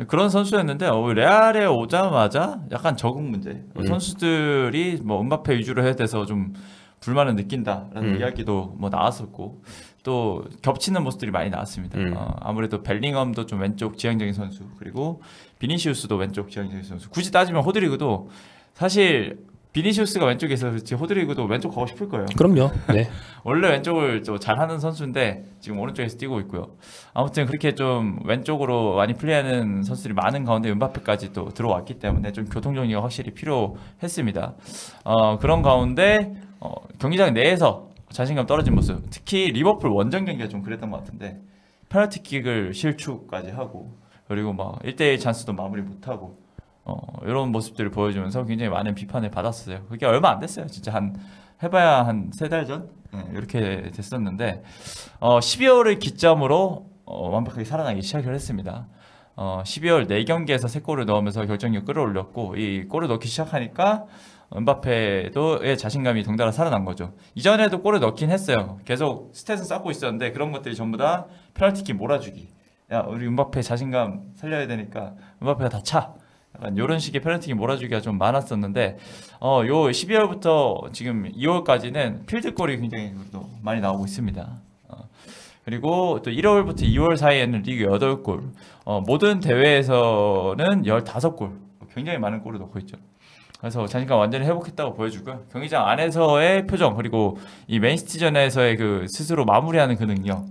그런 선수였는데 레알에 오자마자 약간 적응 문제, 선수들이 은바페 위주로 해야 돼서 좀 불만을 느낀다라는 이야기도 나왔었고, 또 겹치는 모습들이 많이 나왔습니다. 아무래도 벨링엄도 좀 왼쪽 지향적인 선수, 그리고 비니시우스도 왼쪽 지향적인 선수. 굳이 따지면 호드리그도 사실 비니시우스가 왼쪽에 있어서 그렇지 호드리그도 왼쪽 가고 싶을 거예요.
그럼요. 네.
원래 왼쪽을 좀 잘하는 선수인데 지금 오른쪽에서 뛰고 있고요. 아무튼 그렇게 좀 왼쪽으로 많이 플레이하는 선수들이 많은 가운데 은바페까지 또 들어왔기 때문에 좀 교통 정리가 확실히 필요했습니다. 그런 가운데 경기장 내에서 자신감 떨어진 모습, 특히 리버풀 원정 경기가 좀 그랬던 것 같은데 페널티킥을 실축까지 하고 그리고 막 1대1 찬스도 마무리 못하고 이런 모습들을 보여주면서 굉장히 많은 비판을 받았어요. 그게 얼마 안 됐어요. 진짜 해봐야 한 3달 전? 이렇게 됐었는데 12월을 기점으로 완벽하게 살아나기 시작을 했습니다. 12월 4경기에서 3골을 넣으면서 결정력 끌어올렸고 이 골을 넣기 시작하니까 은바페도의 자신감이 덩달아 살아난 거죠. 이전에도 골을 넣긴 했어요. 계속 스탯은 쌓고 있었는데 그런 것들이 전부 다 페널티킥 몰아주기. 야, 우리 은바페 자신감 살려야 되니까 은바페가 다 차. 약간 이런 식의 페널티킥 몰아주기가 좀 많았었는데 요 12월부터 지금 2월까지는 필드골이 굉장히 많이 나오고 있습니다. 그리고 또 1월부터 2월 사이에는 리그 8골, 모든 대회에서는 15골, 굉장히 많은 골을 넣고 있죠. 그래서 자신감 완전히 회복했다고 보여주고요. 경기장 안에서의 표정, 그리고 이 맨시티전에서의 그 스스로 마무리하는 그 능력,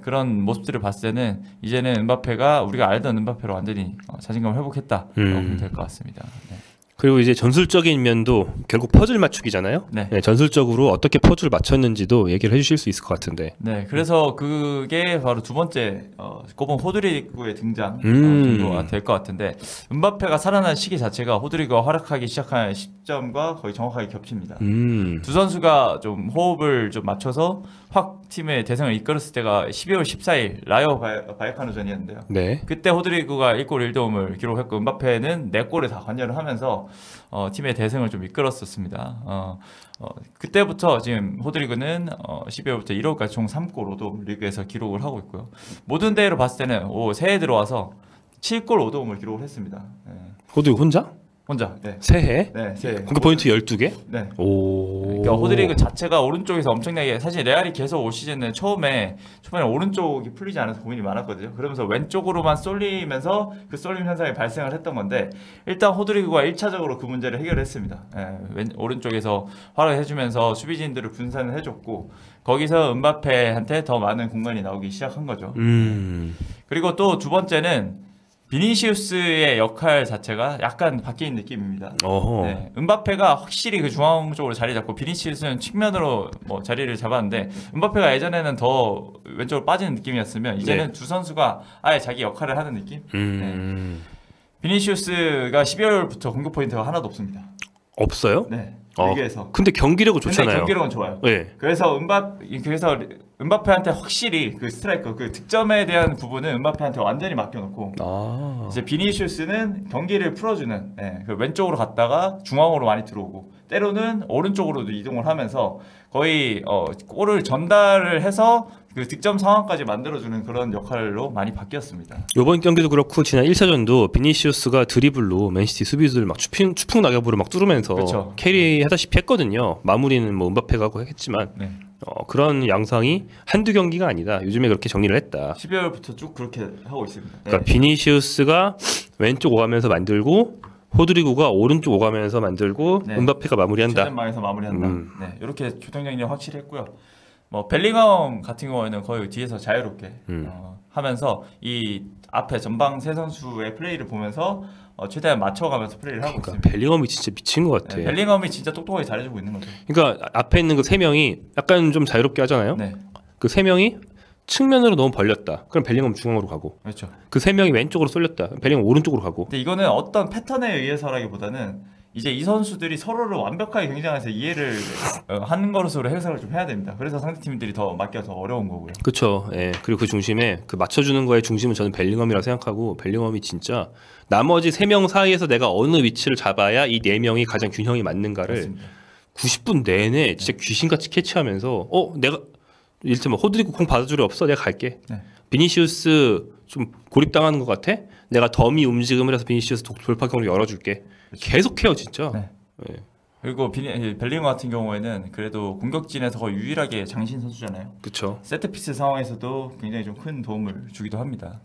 그런 모습들을 봤을 때는 이제는 은바페가 우리가 알던 은바페로 완전히 자신감을 회복했다 보면 될 것 같습니다. 네.
그리고 이제 전술적인 면도 결국 퍼즐 맞추기잖아요.
네.
네, 전술적으로 어떻게 퍼즐을 맞췄는지도 얘기를 해주실 수 있을 것 같은데.
네, 그래서 그게 바로 두 번째 꼽은 호드리구의 등장 정도가 될 것 같은데 은바페가 살아난 시기 자체가 호드리구가 활약하기 시작한 시점과 거의 정확하게 겹칩니다. 두 선수가 좀 호흡을 좀 맞춰서 확 팀의 대승을 이끌었을 때가 12월 14일 라이오 바이카노전이었는데요. 네. 그때 호드리구가 1골 1도움을 기록했고 은바페는 4골에 다 관여를 하면서 팀의 대승을 좀 이끌었었습니다. 그때부터 지금 호드리구는 12월부터 1월까지 총 3골 5도움 리그에서 기록을 하고 있고요. 모든 대회로 봤을 때는 새해 들어와서 7골 5도움을 기록을 했습니다. 네.
호드리구 혼자?
혼자. 네.
새해?
네, 새해.
공격 포인트 12개?
네.
오.
그러니까 호드리그 자체가 오른쪽에서 엄청나게 사실 레알이 계속 올 시즌은 초반에 오른쪽이 풀리지 않아서 고민이 많았거든요. 그러면서 왼쪽으로만 쏠리면서 그 쏠림 현상이 발생을 했던 건데 일단 호드리그가 1차적으로 그 문제를 해결했습니다. 오른쪽에서 활약을 해주면서 수비진들을 분산을 해줬고 거기서 은바페한테 더 많은 공간이 나오기 시작한 거죠. 그리고 또 두 번째는 비니시우스의 역할 자체가 약간 바뀐 느낌입니다. 네, 은바페가 확실히 그 중앙 쪽으로 자리 잡고 비니시우스는 측면으로 자리를 잡았는데 은바페가 예전에는 더 왼쪽으로 빠지는 느낌이었으면 이제는 두 선수가 아예 자기 역할을 하는 느낌. 네. 비니시우스가 12월부터 공격 포인트가 하나도 없습니다.
없어요?
네. 리그에서.
근데 경기력은 좋잖아요.
근데 경기력은 좋아요. 네. 그래서 은바페한테 확실히 그 스트라이커 그 득점에 대한 부분은 은바페한테 완전히 맡겨놓고 이제 비니시우스는 경기를 풀어주는 그 왼쪽으로 갔다가 중앙으로 많이 들어오고 때로는 오른쪽으로도 이동을 하면서 거의 골을 전달을 해서 그 득점 상황까지 만들어주는 그런 역할로 많이 바뀌었습니다.
이번 경기도 그렇고 지난 1차전도 비니시우스가 드리블로 맨시티 수비수들 막 추풍 낙엽으로 막 뚫으면서 그렇죠. 캐리하다시피 했거든요. 마무리는 뭐 은바페가 하고 했지만 네. 그런 양상이 한두 경기가 아니다. 요즘에 그렇게 정리를 했다.
12월부터 쭉 그렇게 하고 있습니다. 네.
그러니까 비니시우스가 왼쪽 오가면서 만들고 호드리구가 오른쪽 오가면서 만들고 네. 은바페가 마무리한다.
최전방에서 마무리한다. 네, 이렇게 교통정리 확실히 했고요. 벨링엄 같은 경우에는 거의 뒤에서 자유롭게 하면서 이 앞에 전방 세 선수의 플레이를 보면서 최대한 맞춰가면서 플레이를 하고 있습니다.
벨링엄이 진짜 미친 것 같아.
네, 벨링엄이 진짜 똑똑하게 잘해주고 있는 거죠.
그러니까 앞에 있는 그 세 명이 약간 좀 자유롭게 하잖아요. 네. 그 세 명이 측면으로 너무 벌렸다. 그럼 벨링엄 중앙으로 가고. 그렇죠. 그 세 명이 왼쪽으로 쏠렸다. 벨링엄 오른쪽으로 가고.
근데 이거는 어떤 패턴에 의해서라기보다는 이제 이 선수들이 서로를 완벽하게 경쟁해서 이해를 하는 것으로 해석을 좀 해야 됩니다. 그래서 상대팀들이 더 맞기가 어려운 거고요.
그렇죠. 예. 그리고 그 중심에 그 맞춰주는 거의 중심은 저는 벨링엄이라고 생각하고 벨링엄이 진짜 나머지 3명 사이에서 내가 어느 위치를 잡아야 이 4명이 가장 균형이 맞는가를 맞습니다. 90분 내내 진짜 귀신같이 캐치하면서 내가 일테면 호드리구 공 받아줄 애 없어? 내가 갈게. 네. 비니시우스 좀 고립당하는 것 같아? 내가 더미 움직임을 해서 비니시우스 돌파 경로를 열어줄게. 그렇죠. 계속해요 진짜. 네. 네.
그리고 벨링엄 같은 경우에는 그래도 공격진에서 거의 유일하게 장신 선수잖아요.
그렇죠.
세트피스 상황에서도 굉장히 좀 큰 도움을 주기도 합니다.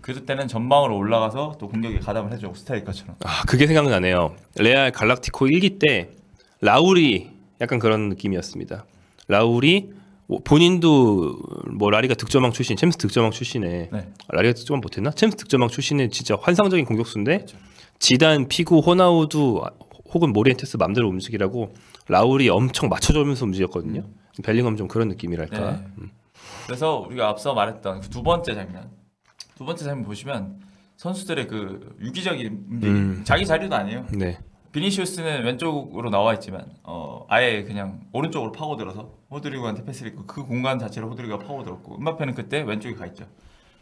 그 때는 전방으로 올라가서 또 공격에 가담을 해줘 스타이커처럼.
아 그게 생각나네요. 레알 갈락티코 1기 때 라울이 약간 그런 느낌이었습니다. 라울이 본인도 뭐 라리가 득점왕 출신, 챔스 득점왕 출신에
네.
라리가 득점왕 못했나? 챔스 득점왕 출신의 진짜 환상적인 공격수인데
그렇죠.
지단, 피구, 호나우두 혹은 모리엔테스 맘대로 움직이라고 라울이 엄청 맞춰주면서 움직였거든요. 벨링엄 좀 그런 느낌이랄까.
네. 그래서 우리가 앞서 말했던 그 두 번째 장면 보시면 선수들의 그 유기적인 움직임, 자기 자리도 아니에요.
네.
비니시우스는 왼쪽으로 나와 있지만 아예 그냥 오른쪽으로 파고들어서 호드리고한테 패스를 했고 그 공간 자체를 호드리고가 파고들었고 음바페는 그때 왼쪽에 가 있죠.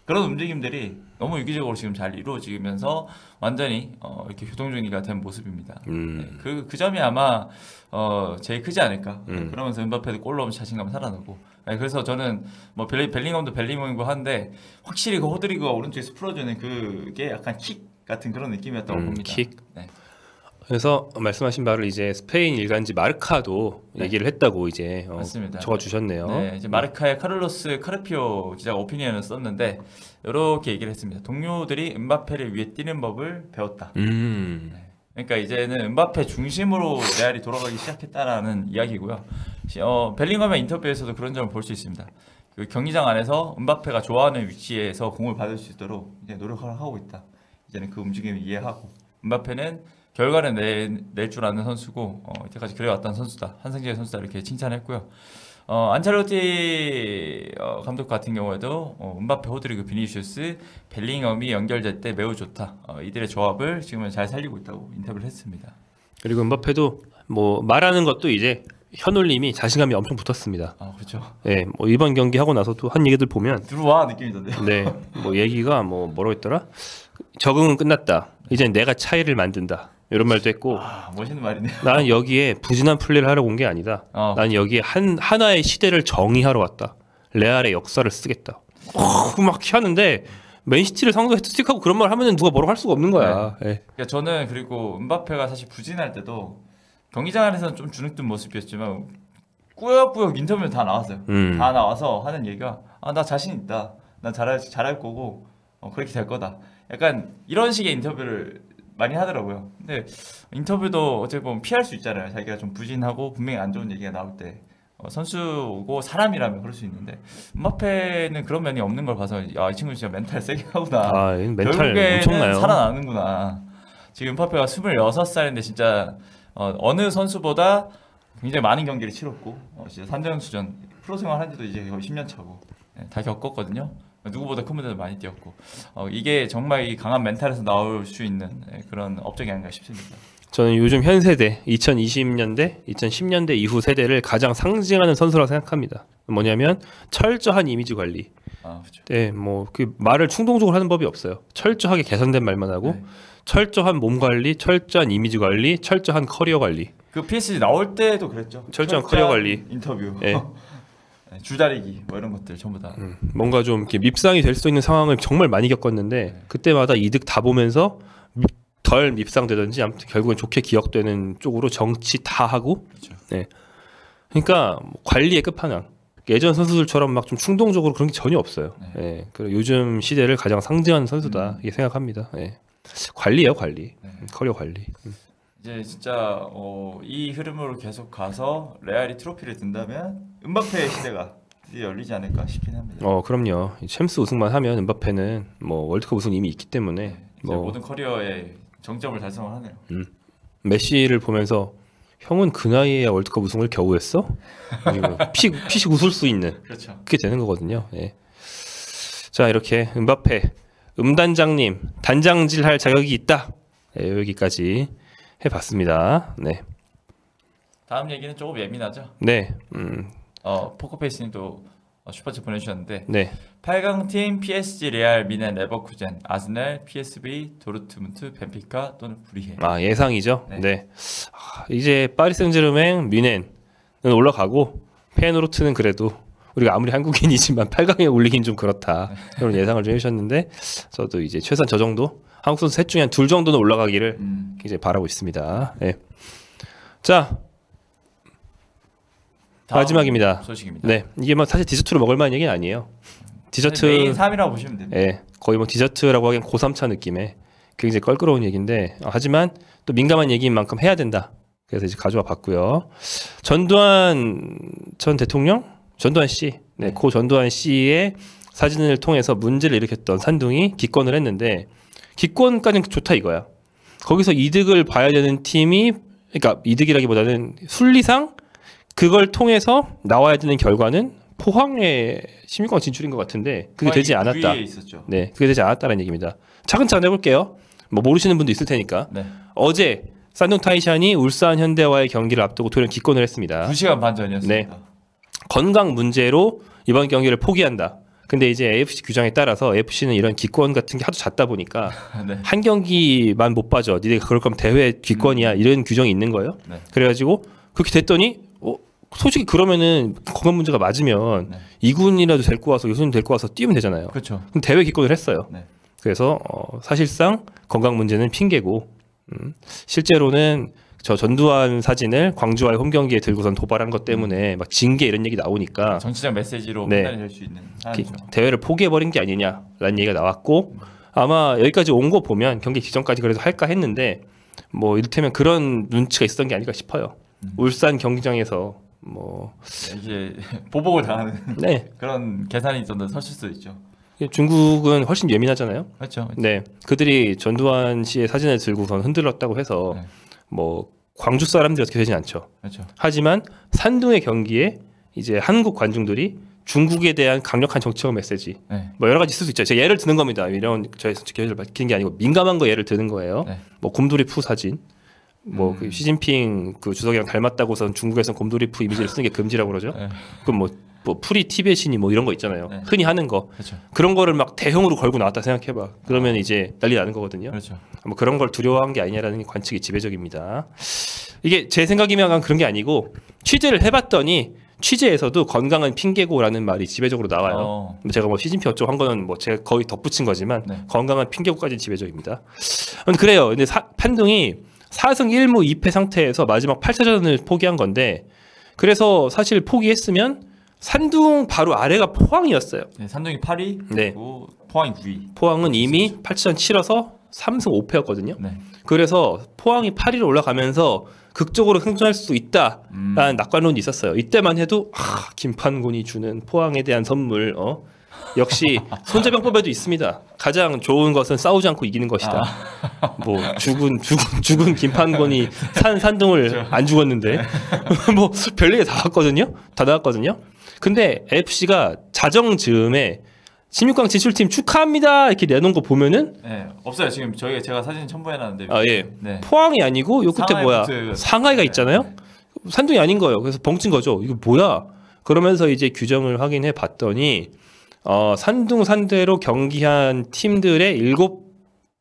그런 움직임들이 너무 유기적으로 지금 잘 이루어지면서 완전히 이렇게 효동준이가 된 모습입니다. 네, 그 점이 아마 제일 크지 않을까. 그러면서 음바페도 골 넣으면 자신감 살아나고. 네, 그래서 저는 뭐 벨링엄도 벨링엄이고 한데 확실히 그 호드리고가 오른쪽에서 풀어주는 그게 약간 킥 같은 그런 느낌이었다고 봅니다.
킥.
네.
그래서 말씀하신 바를 이제 스페인 일간지 마르카도
네.
얘기를 했다고 이제
맞습니다.
적어주셨네요.
네, 이제 마르카의 카를로스 카르피오 기자가 오피니언을 썼는데 이렇게 얘기를 했습니다. 동료들이 음바페를 위해 뛰는 법을 배웠다. 네. 그러니까 이제는 음바페 중심으로 레알이 돌아가기 시작했다라는 이야기고요. 벨링엄의 인터뷰에서도 그런 점을 볼 수 있습니다. 그 경기장 안에서 음바페가 좋아하는 위치에서 공을 받을 수 있도록 이제 노력을 하고 있다. 이제는 그 움직임을 이해하고 음바페는 결과를 낼 줄 아는 선수고 이때까지 그래왔던 선수다. 환상적인 선수다 이렇게 칭찬했고요. 안첼로티 감독 같은 경우에도 음바페, 호드리고, 비니시우스, 벨링엄이 연결될 때 매우 좋다. 이들의 조합을 지금은 잘 살리고 있다고 인터뷰를 했습니다.
그리고 음바페도 뭐 말하는 것도 이제 현올림이 자신감이 엄청 붙었습니다.
아 그렇죠.
네, 뭐 이번 경기 하고 나서도 한 얘기들 보면
들어와 느낌이던데요.
네, 뭐 얘기가 뭐라고 했더라? 적응은 끝났다. 이제 내가 차이를 만든다. 이런 말도 했고.
아, 멋있는 말이네요.
나는 여기에 부진한 플레이를 하러 온 게 아니다. 나는 여기에 하나의 시대를 정의하러 왔다. 레알의 역사를 쓰겠다. 막 하는데 맨시티를 상대로 헤트트릭하고 그런 말 하면은 누가 뭐라고 할 수가 없는 거야.
네.
네.
그러니까 저는 그리고 음바페가 사실 부진할 때도 경기장 안에서는 좀 주눅든 모습이었지만 꾸역꾸역 인터뷰에 다 나왔어요. 다 나와서 하는 얘기가 나 자신 있다. 난 잘할 거고 그렇게 될 거다. 약간 이런 식의 인터뷰를 많이 하더라고요. 근데 인터뷰도 어떻게 보면 피할 수 있잖아요. 자기가 좀 부진하고 분명히 안 좋은 얘기가 나올 때 선수고 사람이라면 그럴 수 있는데 음바페는 그런 면이 없는 걸 봐서 이 친구 진짜 멘탈 세게 하구나.
멘탈
결국에는
엄청나요.
살아나는구나. 지금 음바페가 26살인데 진짜 어느 선수보다 굉장히 많은 경기를 치렀고 진짜 산전수전 프로 생활한 지도 이제 거의 10년 차고 다 겪었거든요. 누구보다 큰 무대도 많이 뛰었고 이게 정말 이 강한 멘탈에서 나올 수 있는 그런 업적이 아닌가 싶습니다.
저는 요즘 현 세대 2020년대, 2010년대 이후 세대를 가장 상징하는 선수라고 생각합니다. 뭐냐면 철저한 이미지 관리.
그렇죠.
네, 뭐 그 말을 충동적으로 하는 법이 없어요. 철저하게 개선된 말만 하고
네.
철저한 몸 관리, 철저한 이미지 관리, 철저한 커리어 관리.
그 PSG 나올 때도 그랬죠.
철저한 커리어 관리.
인터뷰.
네.
줄다리기 뭐 이런 것들 전부 다.
뭔가 좀 이렇게 밉상이 될 수 있는 상황을 정말 많이 겪었는데 그때마다 이득 다 보면서 덜 밉상되든지 아무튼 결국엔 좋게 기억되는 쪽으로 정치 다 하고.
그렇죠.
네. 그러니까 관리의 끝판왕. 예전 선수들처럼 막 좀 충동적으로 그런 게 전혀 없어요.
네.
네. 그리고 요즘 시대를 가장 상징하는 선수다 이렇게 생각합니다. 네. 관리예요, 관리.
네.
커리어 관리.
이제 진짜 이 흐름으로 계속 가서 레알이 트로피를 든다면 음바페의 시대가 드디어 열리지 않을까 싶긴 합니다.
그럼요. 챔스 우승만 하면 음바페는 뭐 월드컵 우승 이미 있기 때문에
이제 모든 커리어의 정점을 달성을 하네요.
메시를 보면서 형은 그 나이에 월드컵 우승을 겨우 했어? 피식 웃을 수 있는
그렇죠.
그게 되는 거거든요. 예. 자 이렇게 음바페 단장님 단장질할 자격이 있다. 네, 여기까지 해봤습니다. 네.
다음 얘기는 조금 예민하죠.
네.
포커페이스님도 슈퍼챗 보내주셨는데
네.
8강 팀 PSG, 레알, 미넨, 레버쿠젠, 아스날, PSV, 도르트문트, 벤피카 또는 브리헤.
예상이죠.
네.
네. 이제 파리 생제르맹, 뮌헨은 올라가고 페노르트는 그래도 우리가 아무리 한국인이지만 8강에 올리긴 좀 그렇다. 그런 예상을 좀 해주셨는데 저도 이제 최소한 저 정도 한국 선수 셋 중에 한 둘 정도는 올라가기를 굉장히 바라고 있습니다. 네. 자, 마지막입니다.
소식입니다.
네, 이게 뭐 사실 디저트로 먹을 만한 얘기는 아니에요. 디저트
메인 3이라고 보시면 됩니다.
예, 거의 뭐 디저트라고 하기엔 고3차 느낌의 굉장히 껄끄러운 얘기인데 하지만 또 민감한 얘기인 만큼 해야 된다. 그래서 이제 가져와 봤고요. 전두환 전 대통령, 전두환 씨, 네, 고 전두환 씨의 사진을 통해서 문제를 일으켰던 산둥이 기권을 했는데 기권까지는 좋다 이거야. 거기서 이득을 봐야 되는 팀이, 그러니까 이득이라기보다는 순리상 그걸 통해서 나와야 되는 결과는 포항의 16강 진출인 것 같은데 그게 되지 않았다. 네, 그게 되지 않았다는 얘기입니다. 차근차근 해볼게요. 뭐 모르시는 분도 있을 테니까.
네.
어제 산둥 타이샨이 울산 현대와의 경기를 앞두고 돌연 기권을 했습니다.
2시간 반 전이었습니다.
네. 건강 문제로 이번 경기를 포기한다. 근데 이제 AFC 규정에 따라서 AFC는 이런 기권 같은 게 하도 잦다 보니까 네. 한 경기만 못 빠져. 니네가 그럴 거면 대회 기권이야. 이런 규정이 있는 거예요. 네. 그래가지고 그렇게 됐더니 솔직히 그러면은 건강 문제가 맞으면 네. 2군이라도 데리고 와서 요즘 데리고 와서 뛰면 되잖아요.
그렇죠.
그럼 대회 기권을 했어요.
네.
그래서 사실상 건강 문제는 핑계고 실제로는 저 전두환 사진을 광주와의 홈 경기에 들고선 도발한 것 때문에 막 징계 이런 얘기 나오니까
정치적 메시지로
네.
판단이 될 수 있는 사안이죠.
대회를 포기해버린 게 아니냐라는 얘기가 나왔고 아마 여기까지 온 거 보면 경기 직전까지 그래도 할까 했는데 뭐 이를테면 그런 눈치가 있었던 게 아닐까 싶어요. 울산 경기장에서 뭐
이게 보복을 당하는
네.
그런 계산이 있었는데 설칠 수도 있죠.
중국은 훨씬 예민하잖아요.
그렇죠.
네, 그들이 전두환 씨의 사진을 들고선 흔들었다고 해서
네.
뭐 광주 사람들이 어떻게 되진 않죠.
그렇죠.
하지만 산둥의 경기에 이제 한국 관중들이 중국에 대한 강력한 정치적 메시지, 네. 뭐 여러 가지 있을 수 있죠. 제가 예를 드는 겁니다. 이런 저희 계획을 밝히는 게 아니고 민감한 거 예를 드는 거예요. 네. 뭐 곰돌이푸 사진. 뭐 그 시진핑 그 주석이랑 닮았다고선 중국에서는 곰돌이푸 이미지를 쓰는 게 금지라고 그러죠. 네. 그럼 뭐 프리 티베신이 뭐 이런 거 있잖아요. 네. 흔히 하는 거. 그렇죠. 그런 거를 막 대형으로 걸고 나왔다 생각해봐. 그러면 이제 난리 나는 거거든요. 그렇죠. 뭐 그런 걸 두려워한 게 아니냐라는 관측이 지배적입니다. 이게 제 생각이면 그런 게 아니고 취재를 해봤더니 취재에서도 건강은 핑계고라는 말이 지배적으로 나와요. 제가 뭐 시진핑 어쩌고 한 거는 뭐 제가 거의 덧붙인 거지만 네. 건강은 핑계고까지 지배적입니다. 그래요. 근데 판둥이 4승 1무 2패 상태에서 마지막 8차전을 포기한 건데 그래서 사실 포기했으면 산둥 바로 아래가 포항이었어요.
네, 산둥이 8위,
네.
그리고 포항이 9위.
포항은 이미 8차전 치러서 3승 5패였거든요. 네. 그래서 포항이 8위로 올라가면서 극적으로 승전할 수 있다라는 낙관론이 있었어요. 이때만 해도 김판곤이 주는 포항에 대한 선물 역시 손자병법에도 있습니다. 가장 좋은 것은 싸우지 않고 이기는 것이다. 뭐 죽은 김판곤이 산둥을 안 죽었는데 뭐 별얘기 다 나왔거든요. 근데 FC가 자정 즈음에 16강 진출팀 축하합니다 이렇게 내놓은 거 보면은
네, 없어요. 지금 제가 사진 첨부해놨는데
예. 네. 포항이 아니고 요 끝에 뭐야 상하이가 있잖아요. 네. 산둥이 아닌 거예요. 그래서 벙찐 거죠. 이거 뭐야? 그러면서 이제 규정을 확인해 봤더니 산둥 산대로 경기한 팀들의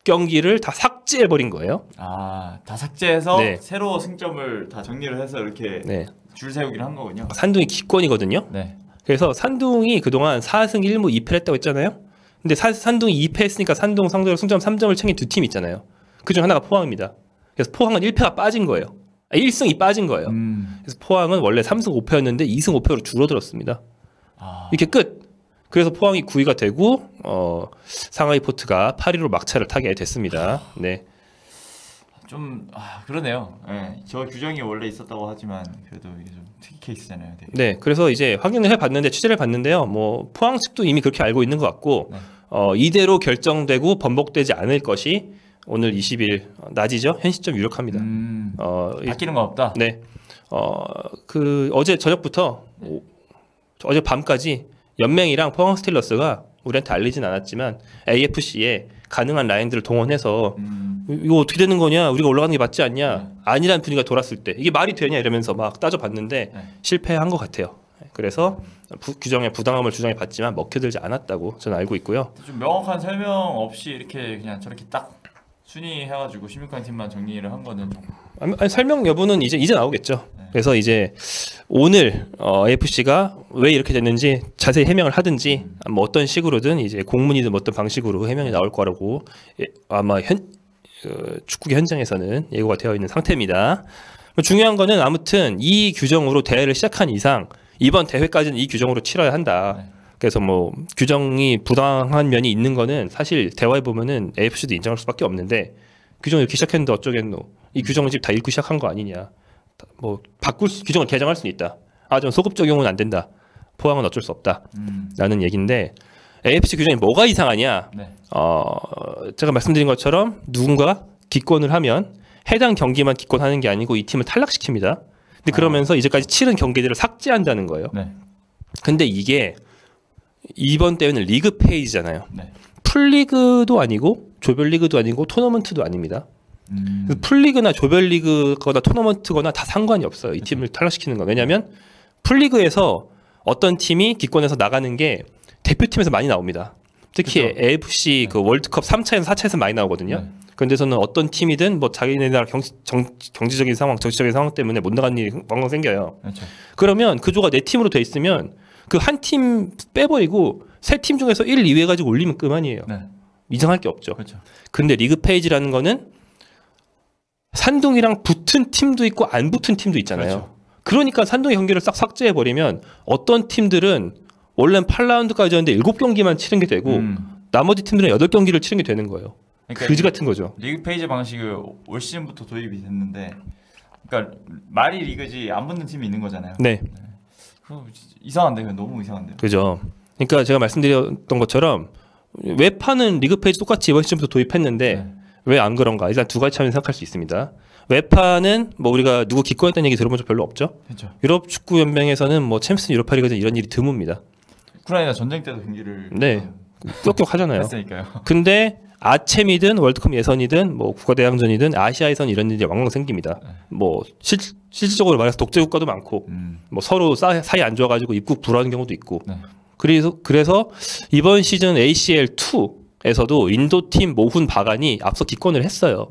7경기를 다 삭제해 버린 거예요.
다 삭제해서 네. 새로 승점을 다 정리를 해서 이렇게 네. 줄 세우기를 한 거군요.
산둥이 기권이거든요. 네. 그래서 산둥이 그동안 4승 1무 2패를 했다고 했잖아요. 근데 산둥이 2패했으니까 산둥 상대로 승점 3점을 챙긴 두 팀이 있잖아요. 그중 하나가 포항입니다. 그래서 포항은 1패가 빠진 거예요. 1승이 빠진 거예요. 그래서 포항은 원래 3승 5패였는데 2승 5패로 줄어들었습니다. 이렇게 끝. 그래서 포항이 9위가 되고 상하이 포트가 8위로 막차를 타게 됐습니다. 네.
좀 그러네요. 네, 저 규정이 원래 있었다고 하지만 그래도 이게 좀 특이 케이스잖아요. 되게.
네, 그래서 이제 확인을 해봤는데 취재를 봤는데요. 뭐 포항 측도 이미 그렇게 알고 있는 것 같고 네. 이대로 결정되고 번복되지 않을 것이 오늘 20일 낮이죠. 현 시점 유력합니다.
바뀌는 건 없다.
네, 그 어제 저녁부터 어제 밤까지 연맹이랑 포항 스틸러스가 우리한테 알리진 않았지만 AFC에 가능한 라인들을 동원해서 이거 어떻게 되는 거냐, 우리가 올라가는 게 맞지 않냐, 아니라는 분위기가 돌았을 때 이게 말이 되냐 이러면서 막 따져봤는데 실패한 것 같아요. 그래서 규정에 부당함을 주장해 봤지만 먹혀들지 않았다고 저는 알고 있고요.
좀 명확한 설명 없이 이렇게 그냥 저렇게 딱 순위해가지고 16강 팀만 정리를 한 거는
아니, 설명 여부는 이제 나오겠죠. 그래서 이제 오늘 AFC가 왜 이렇게 됐는지 자세히 해명을 하든지 뭐 어떤 식으로든 이제 공문이든 어떤 방식으로 해명이 나올 거라고 아마 축구계 현장에서는 예고가 되어 있는 상태입니다. 중요한 거는 아무튼 이 규정으로 대회를 시작한 이상 이번 대회까지는 이 규정으로 치러야 한다. 네. 그래서 뭐 규정이 부당한 면이 있는 거는 사실 대화해 보면은 AFC도 인정할 수밖에 없는데 규정을 이렇게 시작했는데 어쩌겠노. 이 규정을 지금 다 읽고 시작한 거 아니냐. 뭐 규정을 개정할 수는 있다. 좀 소급 적용은 안 된다. 포항은 어쩔 수 없다. 라는 얘기인데 AFC 규정이 뭐가 이상하냐. 네. 제가 말씀드린 것처럼 누군가가 기권을 하면 해당 경기만 기권하는 게 아니고 이 팀을 탈락시킵니다. 근데 그러면서 이제까지 치른 경기들을 삭제한다는 거예요. 네. 근데 이게 이번 대회는 리그 페이지잖아요. 네. 풀리그도 아니고 조별리그도 아니고 토너먼트도 아닙니다. 풀리그나 조별리그거나 토너먼트거나 다 상관이 없어요. 이 팀을 탈락시키는 건. 왜냐하면 풀리그에서 어떤 팀이 기권해서 나가는 게 대표팀에서 많이 나옵니다. 특히 그렇죠. AFC 그 월드컵 3차에서 4차에서 많이 나오거든요. 그런데서는 어떤 팀이든 뭐 자기네 나라 경제적인 상황, 정치적인 상황 때문에 못 나가는 일이 왕왕 생겨요. 그렇죠. 그러면 그 조가 내 팀으로 돼 있으면 그 한 팀 빼버리고 세 팀 중에서 1, 2위 해가지고 올리면 그만이에요. 네. 이상할 게 없죠. 그렇죠. 근데 리그 페이지라는 거는 산둥이랑 붙은 팀도 있고 안 붙은 팀도 있잖아요. 그렇죠. 그러니까 산둥의 경기를 싹 삭제해버리면 어떤 팀들은 원래는 8라운드까지 였는데 7경기만 치른 게 되고 나머지 팀들은 8경기를 치른 게 되는 거예요. 그러니까 그지 같은 거죠.
리그 페이지 방식이 올 시즌부터 도입이 됐는데 그러니까 말이 리그지 안 붙는 팀이 있는 거잖아요.
네.
이상한데 너무 이상한데요.
그죠. 그러니까 제가 말씀드렸던 것처럼 웹파는 리그 페이지 똑같이 이번 시즌부터 도입했는데 네. 왜 안 그런가? 일단 두 가지 차원에서 생각할 수 있습니다. 웹파는 뭐 우리가 누구 기권했다는 얘기 들어본 적 별로 없죠. 그렇죠. 유럽 축구 연맹에서는 뭐 챔피언스 유로파 리그 이런 일이 드뭅니다.
우크라이나 전쟁 때도 경기를
네. 격격 하잖아요.
했으니까요.
근데 아챔이든 월드컵 예선이든 뭐 국가대항전이든 아시아 예선 이런 일이 왕왕 생깁니다. 네. 뭐 실질적으로 말해서 독재 국가도 많고 뭐 서로 사이 안 좋아가지고 입국 불허하는 경우도 있고. 네. 그래서 이번 시즌 ACL 2에서도 인도 팀 모훈 바간이 앞서 기권을 했어요.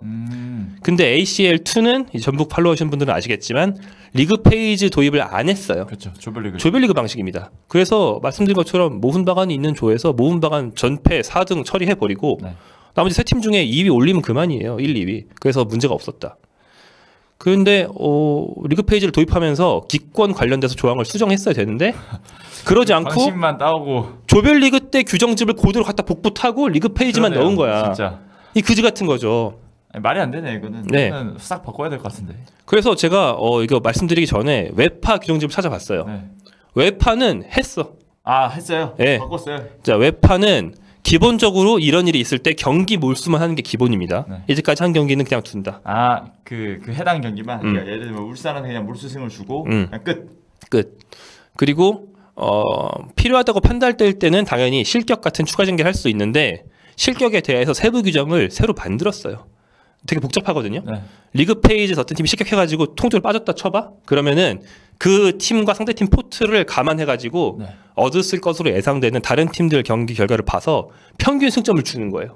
근데 ACL 2는 전북 팔로우 하시는 분들은 아시겠지만 리그 페이지 도입을 안 했어요.
그렇죠.
조별리그 방식입니다. 그래서 말씀드린 것처럼 모훈 바간이 있는 조에서 모훈 바간 전패 4등 처리해 버리고 네. 나머지 세 팀 중에 2위 올리면 그만이에요. 1, 2위. 그래서 문제가 없었다. 그런데 리그 페이지를 도입하면서 기권 관련돼서 조항을 수정했어야 되는데 그러지 않고
방심만 따오고
조별리그 때 규정집을 그대로 갖다 복붙하고 리그 페이지만 그러네요, 넣은 거야.
진짜.
이 그지 같은 거죠.
아니, 말이 안 되네 이거는.
네.
싹 바꿔야 될 것 같은데.
그래서 제가 이거 말씀드리기 전에 웹파 규정집을 찾아봤어요. 네. 웹파는 했어.
했어요?
네.
바꿨어요?
자, 웹파는 기본적으로 이런 일이 있을 때 경기 몰수만 하는 게 기본입니다. 네. 이제까지 한 경기는 그냥 둔다.
그 해당 경기만. 그러니까 예를 들면 울산은 그냥 몰수승을 주고 그냥
끝. 그리고 필요하다고 판단될 때는 당연히 실격 같은 추가 징계를 할 수 있는데 실격에 대해서 세부 규정을 새로 만들었어요. 되게 복잡하거든요. 네. 리그 페이지에서 어떤 팀이 실격해가지고 통째로 빠졌다 쳐봐? 그러면은 그 팀과 상대팀 포트를 감안해가지고 네. 얻었을 것으로 예상되는 다른 팀들 경기 결과를 봐서 평균 승점을 주는 거예요.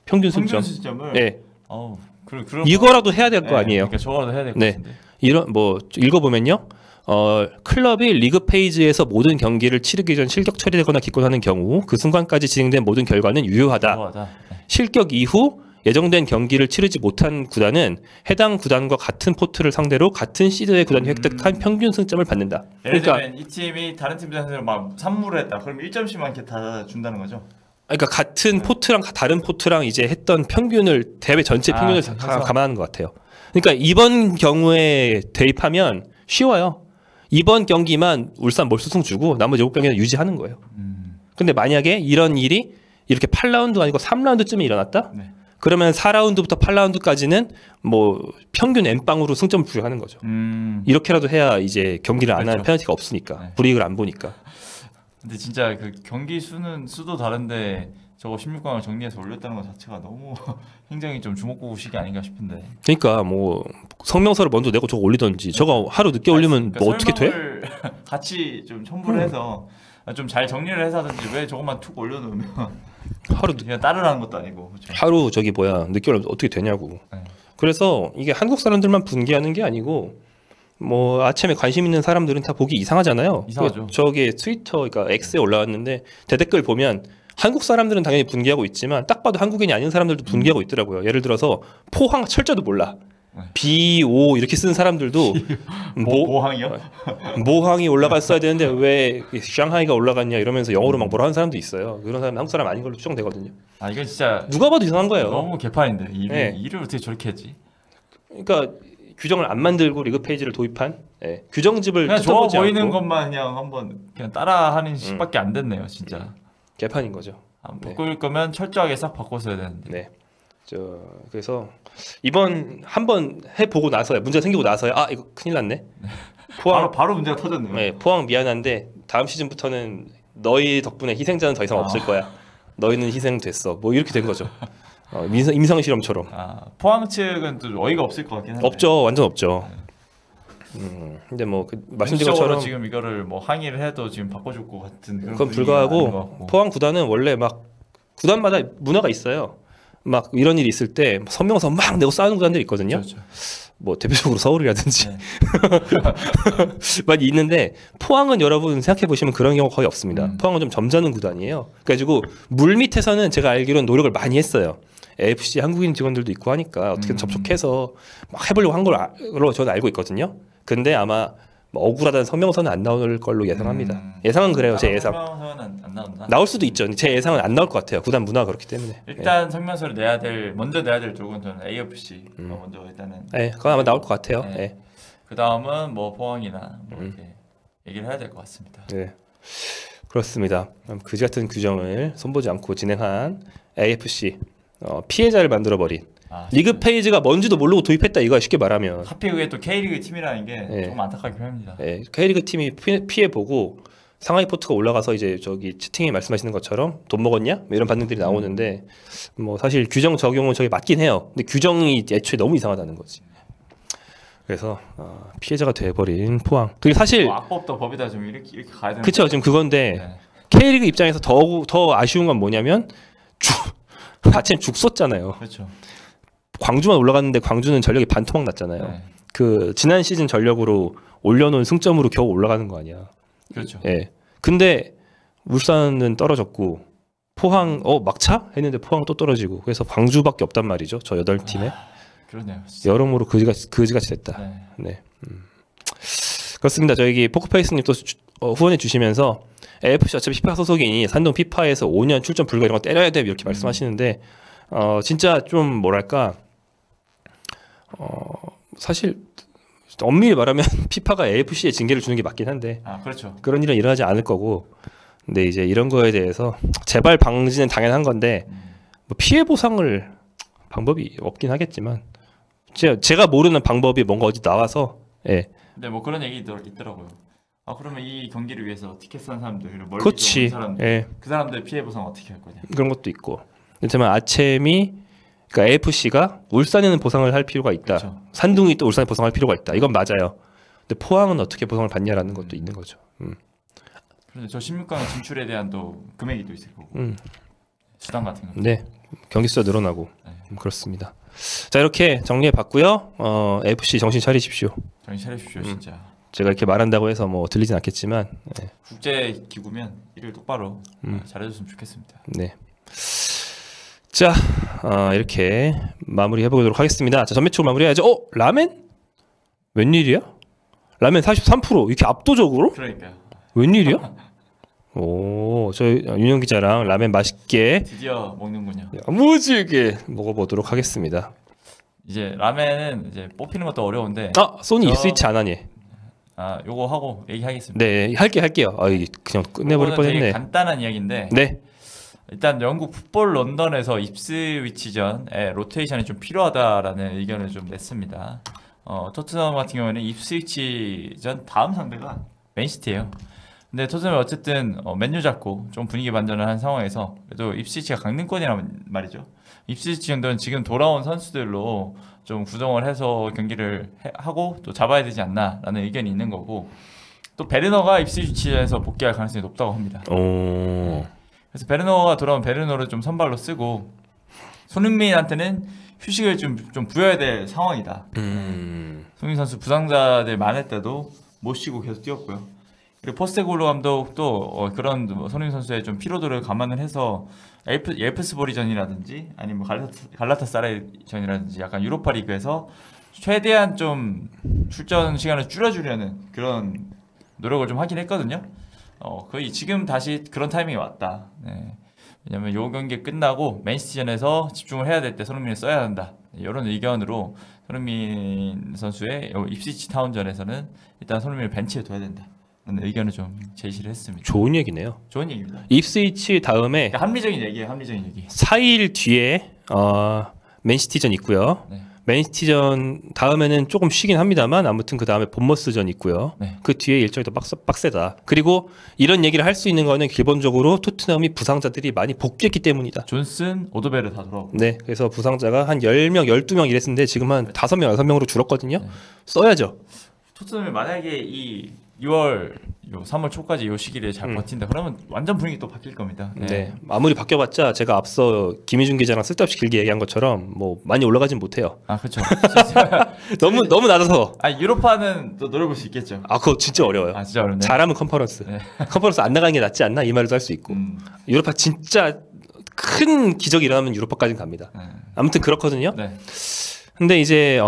평균 승점을? 네. 이거라도 해야 될 거 아니에요.
그러니까 저거라도 해야 될 것 같은데.
뭐 읽어보면요. 클럽이 리그 페이지에서 모든 경기를 치르기 전 실격 처리되거나 기권하는 경우 그 순간까지 진행된 모든 결과는 유효하다. 네. 실격 이후 예정된 경기를 치르지 못한 구단은 해당 구단과 같은 포트를 상대로 같은 시드의 구단이 획득한 평균 승점을 받는다.
예를 들면 이 팀이 다른 팀들한테 막 3무를 했다. 그럼 1점씩만 이렇게 다 준다는 거죠?
그러니까 같은 포트랑 다른 포트랑 이제 했던 평균을 대회 전체 평균을 감안하는 것 같아요. 그러니까 이번 경우에 대입하면 쉬워요. 이번 경기만 울산 몰수승 주고 나머지 7경기는 유지하는 거예요. 근데 만약에 이런 일이 이렇게 8라운드 아니고 3라운드쯤에 일어났다? 네. 그러면 4라운드부터 8라운드까지는 뭐 평균 N빵으로 승점을 부여하는 거죠. 이렇게라도 해야 이제 경기를 안 하는 페널티가 없으니까. 네. 불이익을 안 보니까.
근데 진짜 그 경기 수도 다른데 저거 16강을 정리해서 올렸다는 것 자체가 너무 굉장히 좀 주목구구식이 아닌가 싶은데.
그러니까 뭐 성명서를 먼저 내고 저거 올리던지 저거 하루 늦게 올리면
그러니까
뭐 어떻게 돼?
같이 좀 첨부를 해서 좀 잘 정리를 해서 하든지 왜 저것만 툭 올려놓으면
하루
그냥 따르라는 것도 아니고 그렇죠?
하루 늦게 올리면 어떻게 되냐고. 네. 그래서 이게 한국 사람들만 분개하는 게 아니고 뭐 아침에 관심 있는 사람들은 다 보기 이상하잖아요.
이상하죠.
저게 트위터 그러니까 X에 올라왔는데 대댓글 보면 한국 사람들은 당연히 분개하고 있지만 딱 봐도 한국인이 아닌 사람들도 분개하고 있더라고요. 예를 들어서 포항 철자도 몰라. BO 이렇게 쓰는 사람들도
모항이요?
모항이 올라갔어야 되는데 왜 샹하이가 올라갔냐 이러면서 영어로 막 뭐라 하는 사람도 있어요. 그런 사람 한국 사람 아닌 걸로 추정되거든요.
아 이건 진짜
누가 봐도 이상한 거예요.
너무 개판인데 일을 어떻게 저렇게 했지?
그러니까 규정을 안 만들고 리그 페이지를 도입한 규정집을
그냥 좋아 보이는
않고.
것만 그냥 한번 그냥 따라하는 식밖에 안 됐네요, 진짜.
개판인 거죠.
바꿀 거면 철저하게 싹 바꿨어야 되는데.
네. 그래서 이번 한번 해보고 나서야 문제 생기고 나서야 이거 큰일 났네.
포항 바로 문제가 터졌네요.
네, 포항 미안한데 다음 시즌부터는 너희 덕분에 희생자는 더 이상 없을 거야. 너희는 희생됐어. 뭐 이렇게 된 거죠. 임상 실험처럼.
포항 측은 또 어이가 없을 것 같긴 한데.
없죠, 완전 없죠. 근데 뭐 말씀드린 것처럼
지금 이거를 뭐 항의를 해도 지금 바꿔줄 것 같은
그건 불가하고 포항 구단은 원래 막 구단마다 문화가 있어요. 막 이런 일이 있을 때 성명서 막 내고 싸우는 구단들이 있거든요.
그렇죠.
뭐 대표적으로 서울이라든지 많이 있는데 포항은 여러분 생각해 보시면 그런 경우 거의 없습니다. 포항은 좀 점잖은 구단이에요. 그래가지고 물 밑에서는 제가 알기로는 노력을 많이 했어요. AFC 한국인 직원들도 있고 하니까 어떻게든 접촉해서 막 해보려고 한 걸로 저는 알고 있거든요. 근데 아마 뭐 억울하다는 성명서는 안 나올 걸로 예상합니다. 예상은 그래요. 제 예상.
성명서는 안 나온다.
나올 수도 있죠. 제 예상은 안 나올 것 같아요. 구단 문화가 그렇기 때문에.
일단 성명서를 먼저 내야 될 쪽은 저는 AFC 먼저 일단은.
네, 그건 아마 나올 것 같아요. 네.
그 다음은 뭐 포항이나 뭐 이렇게 얘기를 해야 될 것 같습니다.
네, 그렇습니다. 그지 같은 규정을 손보지 않고 진행한 AFC 피해자를 만들어 버린. 리그 페이지가 뭔지도 모르고 도입했다 이거야 쉽게 말하면.
하필 그게 또 K리그 팀이라는 게 조금 안타깝긴 합니다.
K리그 팀이 피해 보고 상하이 포트가 올라가서 이제 저기 채팅에 말씀하시는 것처럼 돈 먹었냐 뭐 이런 반응들이 나오는데 뭐 사실 규정 적용은 저게 맞긴 해요. 근데 규정이 애초에 너무 이상하다는 거지. 그래서 피해자가 돼버린 포항. 그리고 사실
악법도 법이다 좀 이렇게 가야 되는.
그렇죠. 지금 그건데 K리그 입장에서 더 아쉬운 건 뭐냐면 아침 죽 썼잖아요.
그렇죠.
광주만 올라갔는데 광주는 전력이 반토막 났잖아요. 그 지난 시즌 전력으로 올려놓은 승점으로 겨우 올라가는 거 아니야.
그렇죠.
근데 울산은 떨어졌고 포항 막차 했는데 포항 또 떨어지고 그래서 광주밖에 없단 말이죠. 저 8팀에.
그러네요.
여러모로 그지같이 됐다. 네. 그렇습니다. 저기 포크페이스님 또 후원해 주시면서 AFC 어차피 피파 소속이니 산동 피파에서 5년 출전 불가 이런 거 때려야 돼 이렇게 말씀하시는데 진짜 좀 뭐랄까 사실 엄밀히 말하면 피파가 AFC에 징계를 주는 게 맞긴 한데
그렇죠.
그런 일은 일어나지 않을 거고 근데 이제 이런 거에 대해서 재발 방지는 당연한 건데 뭐 피해 보상을 방법이 없긴 하겠지만 제가 모르는 방법이 뭔가 어디 나와서
근데 뭐 그런 얘기 있더라고요. 그러면 이 경기를 위해서 티켓 산 사람들
그렇지.
그 사람들 피해 보상 어떻게 할 거냐
그런 것도 있고 그렇지만 아챔이 그러니까 AFC가 울산에는 보상을 할 필요가 있다.
그렇죠.
산둥이 또 울산에 보상할 필요가 있다. 이건 맞아요. 근데 포항은 어떻게 보상을 받냐라는 것도 있는 거죠.
그런데 저 16강 진출에 대한 또 금액이 또 있을 거고 수당 같은 거.
네, 경기 수가 늘어나고 그렇습니다. 자 이렇게 정리해 봤고요. AFC 정신 차리십시오.
정신 차리십시오, 진짜.
제가 이렇게 말한다고 해서 뭐 들리진 않겠지만
국제 기구면 일을 똑바로 잘해줬으면 좋겠습니다.
네. 자 이렇게 마무리 해보도록 하겠습니다. 자 전매축 마무리해야죠. 라멘? 웬일이야? 라멘 43% 이렇게 압도적으로?
그러니까요.
웬일이야? 저희 윤영 기자랑 라멘 맛있게
드디어 먹는군요.
야무지게 먹어보도록 하겠습니다.
이제 라멘은 이제 뽑히는 것도 어려운데.
소니 스위치 안 하니?
요거 하고 얘기하겠습니다.
네, 할게요. 그냥 끝내버릴 뻔했네.
되게 간단한 이야기인데.
네.
일단 영국 풋볼 런던에서 입스위치전에 로테이션이 좀 필요하다라는 의견을 좀 냈습니다. 토트넘 같은 경우에는 입스위치전 다음 상대가 맨시티예요. 근데 토트넘이 어쨌든 맨유 잡고 좀 분위기 반전을 한 상황에서 그래도 입스위치가 강등권이란 말이죠. 입스위치 정도는 지금 돌아온 선수들로 좀 구성을 해서 경기를 하고 또 잡아야 되지 않나라는 의견이 있는 거고 또 베르너가 입스위치에서 복귀할 가능성이 높다고 합니다. 그래서 베르너가 돌아오면 베르너를 좀 선발로 쓰고 손흥민한테는 휴식을 좀 부여해야 될 상황이다. 손흥민 선수 부상자들 많을 때도 못 쉬고 계속 뛰었고요. 그리고 포스테코글루 감독도 그런 손흥민 선수의 좀 피로도를 감안을 해서 엘프스보리전이라든지 아니면 갈라타사라이전이라든지 약간 유로파 리그에서 최대한 좀 출전 시간을 줄여주려는 그런 노력을 좀 하긴 했거든요. 거의 지금 다시 그런 타이밍이 왔다. 네. 왜냐면 요 경기 끝나고 맨시티전에서 집중을 해야 될 때 손흥민을 써야 한다. 이런 의견으로 손흥민 선수의 입스위치 타운전에서는 일단 손흥민을 벤치에 둬야 된다. 라는 의견을 좀 제시를 했습니다.
좋은 얘기네요.
좋은 얘기입니다.
입스위치 다음에
그러니까 합리적인 얘기예요. 합리적인 얘기.
4일 뒤에 맨시티전 있고요.
네.
맨시티전 다음에는 조금 쉬긴 합니다만 아무튼 그 다음에 본머스전 있고요.
네.
그 뒤에 일정이 더 빡세다. 그리고 이런 얘기를 할 수 있는 거는 기본적으로 토트넘이 부상자들이 많이 복귀했기 때문이다.
존슨, 오드베르 다 돌아오고.
네, 그래서 부상자가 한 10명, 12명 이랬는데 지금 한 5명, 6명으로 줄었거든요.
네.
써야죠.
토트넘이 만약에 이 6월, 3월 초까지 이 시기를 잘 버틴다. 그러면 완전 분위기 또 바뀔 겁니다. 네.
네, 아무리 바뀌어봤자 제가 앞서 김희준 기자랑 쓸데없이 길게 얘기한 것처럼 뭐 많이 올라가진 못해요.
아, 그렇죠.
너무 낮아서.
아, 유로파는 또 노려볼 수 있겠죠.
아, 그거 진짜 어려워요.
아, 진짜 어렵네.
잘하면 컨퍼런스.
네.
컨퍼런스 안 나가는 게 낫지 않나 이 말도 할 수 있고. 유로파 진짜 큰 기적이 일어나면 유로파까지 갑니다. 아무튼 그렇거든요.
네.
근데 이제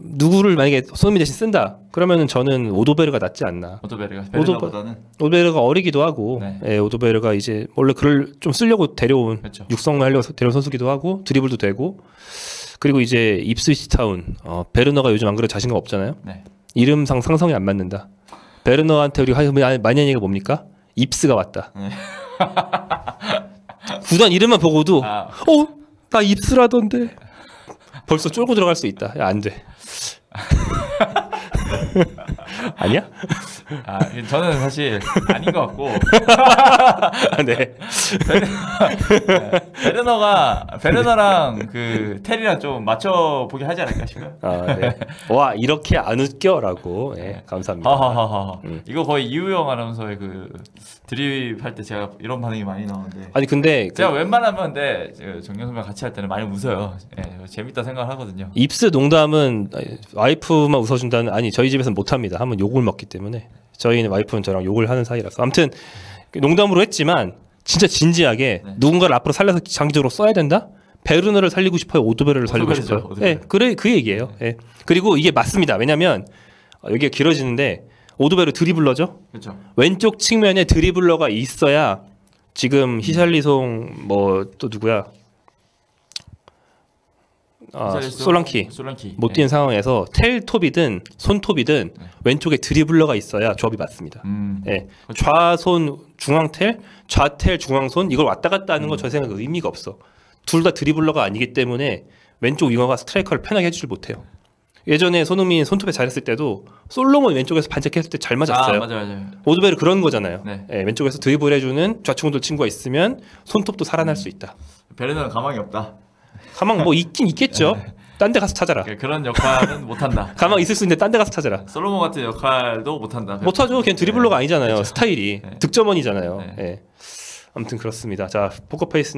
누구를 만약에 손흥민 대신 쓴다 그러면은 저는 오도베르가 낫지 않나.
오도베르가 베르나보다는
오도베르가 어리기도 하고,
네.
예, 오도베르가 이제 원래 그를 좀 쓰려고 데려온
그렇죠.
육성을 하려고 데려온 선수기도 하고 드리블도 되고, 그리고 이제 입스위치 타운 베르너가 요즘 안 그래도 자신감 없잖아요.
네.
이름상 상성이 안 맞는다. 베르너한테 우리가 많이 하는 얘기가 뭡니까? 입스가 왔다.
네.
구단 이름만 보고도 나 입스라던데. 벌써 쫄고 들어갈 수 있다. 야, 안 돼. 아니야?
아, 저는 사실 아닌 것 같고.
네.
베르너랑 그 테리랑 좀 맞춰 보게 하지 않을까 싶어요.
아, 네. 와, 이렇게 안 웃겨라고. 네, 감사합니다.
이거 거의 이우영 아나운서의 그 드립할 때 제가 이런 반응이 많이 나오는데.
아니 근데
제가 웬만하면 근데 정경 선배랑 같이 할 때는 많이 웃어요. 네, 재밌다 생각을 하거든요.
입스 농담은 와이프만 웃어준다는, 아니 저희 집에서는 못합니다. 하면 욕을 먹기 때문에. 저희는 와이프는 저랑 욕을 하는 사이라서. 아무튼 농담으로 했지만 진짜 진지하게 누군가를 앞으로 살려서 장기적으로 써야 된다? 베르너를 살리고 싶어요? 오도베르를 살리고 싶어요? 네, 그래 그 얘기예요. 네. 그리고 이게 맞습니다. 왜냐하면 여기가 길어지는데 오도베르 드리블러죠.
그렇죠.
왼쪽 측면에 드리블러가 있어야 지금 히샬리송 뭐 또 누구야? 솔랑키 못 뛰는 상황에서 텔톱이든 손톱이든 왼쪽에 드리블러가 있어야 조합이 맞습니다. 네. 좌손 중앙텔, 좌텔 중앙손 이걸 왔다 갔다 하는 건 저 생각에 의미가 없어. 둘 다 드리블러가 아니기 때문에 왼쪽 윙어가 스트라이커를 편하게 해주질 못해요. 예전에 손흥민 손톱에 잘했을 때도 솔로몬 왼쪽에서 반짝했을 때 잘 맞았어요.
맞아요.
오드베르 그런 거잖아요.
네.
네, 왼쪽에서 드리블 해주는 좌충우돌 친구가 있으면 손톱도 살아날 수 있다.
베르너는 가망이 없다.
가망 뭐 있긴 있겠죠. 딴 데 가서 찾아라.
그런 역할은 못한다.
가망 있을 수 있는데 딴 데 가서 찾아라.
솔로몬 같은 역할도 못한다.
못하죠. 걔는 드리블러가 아니잖아요.
그렇죠.
스타일이
네.
득점원이잖아요.
네.
네. 아무튼 그렇습니다. 자, 포커페이스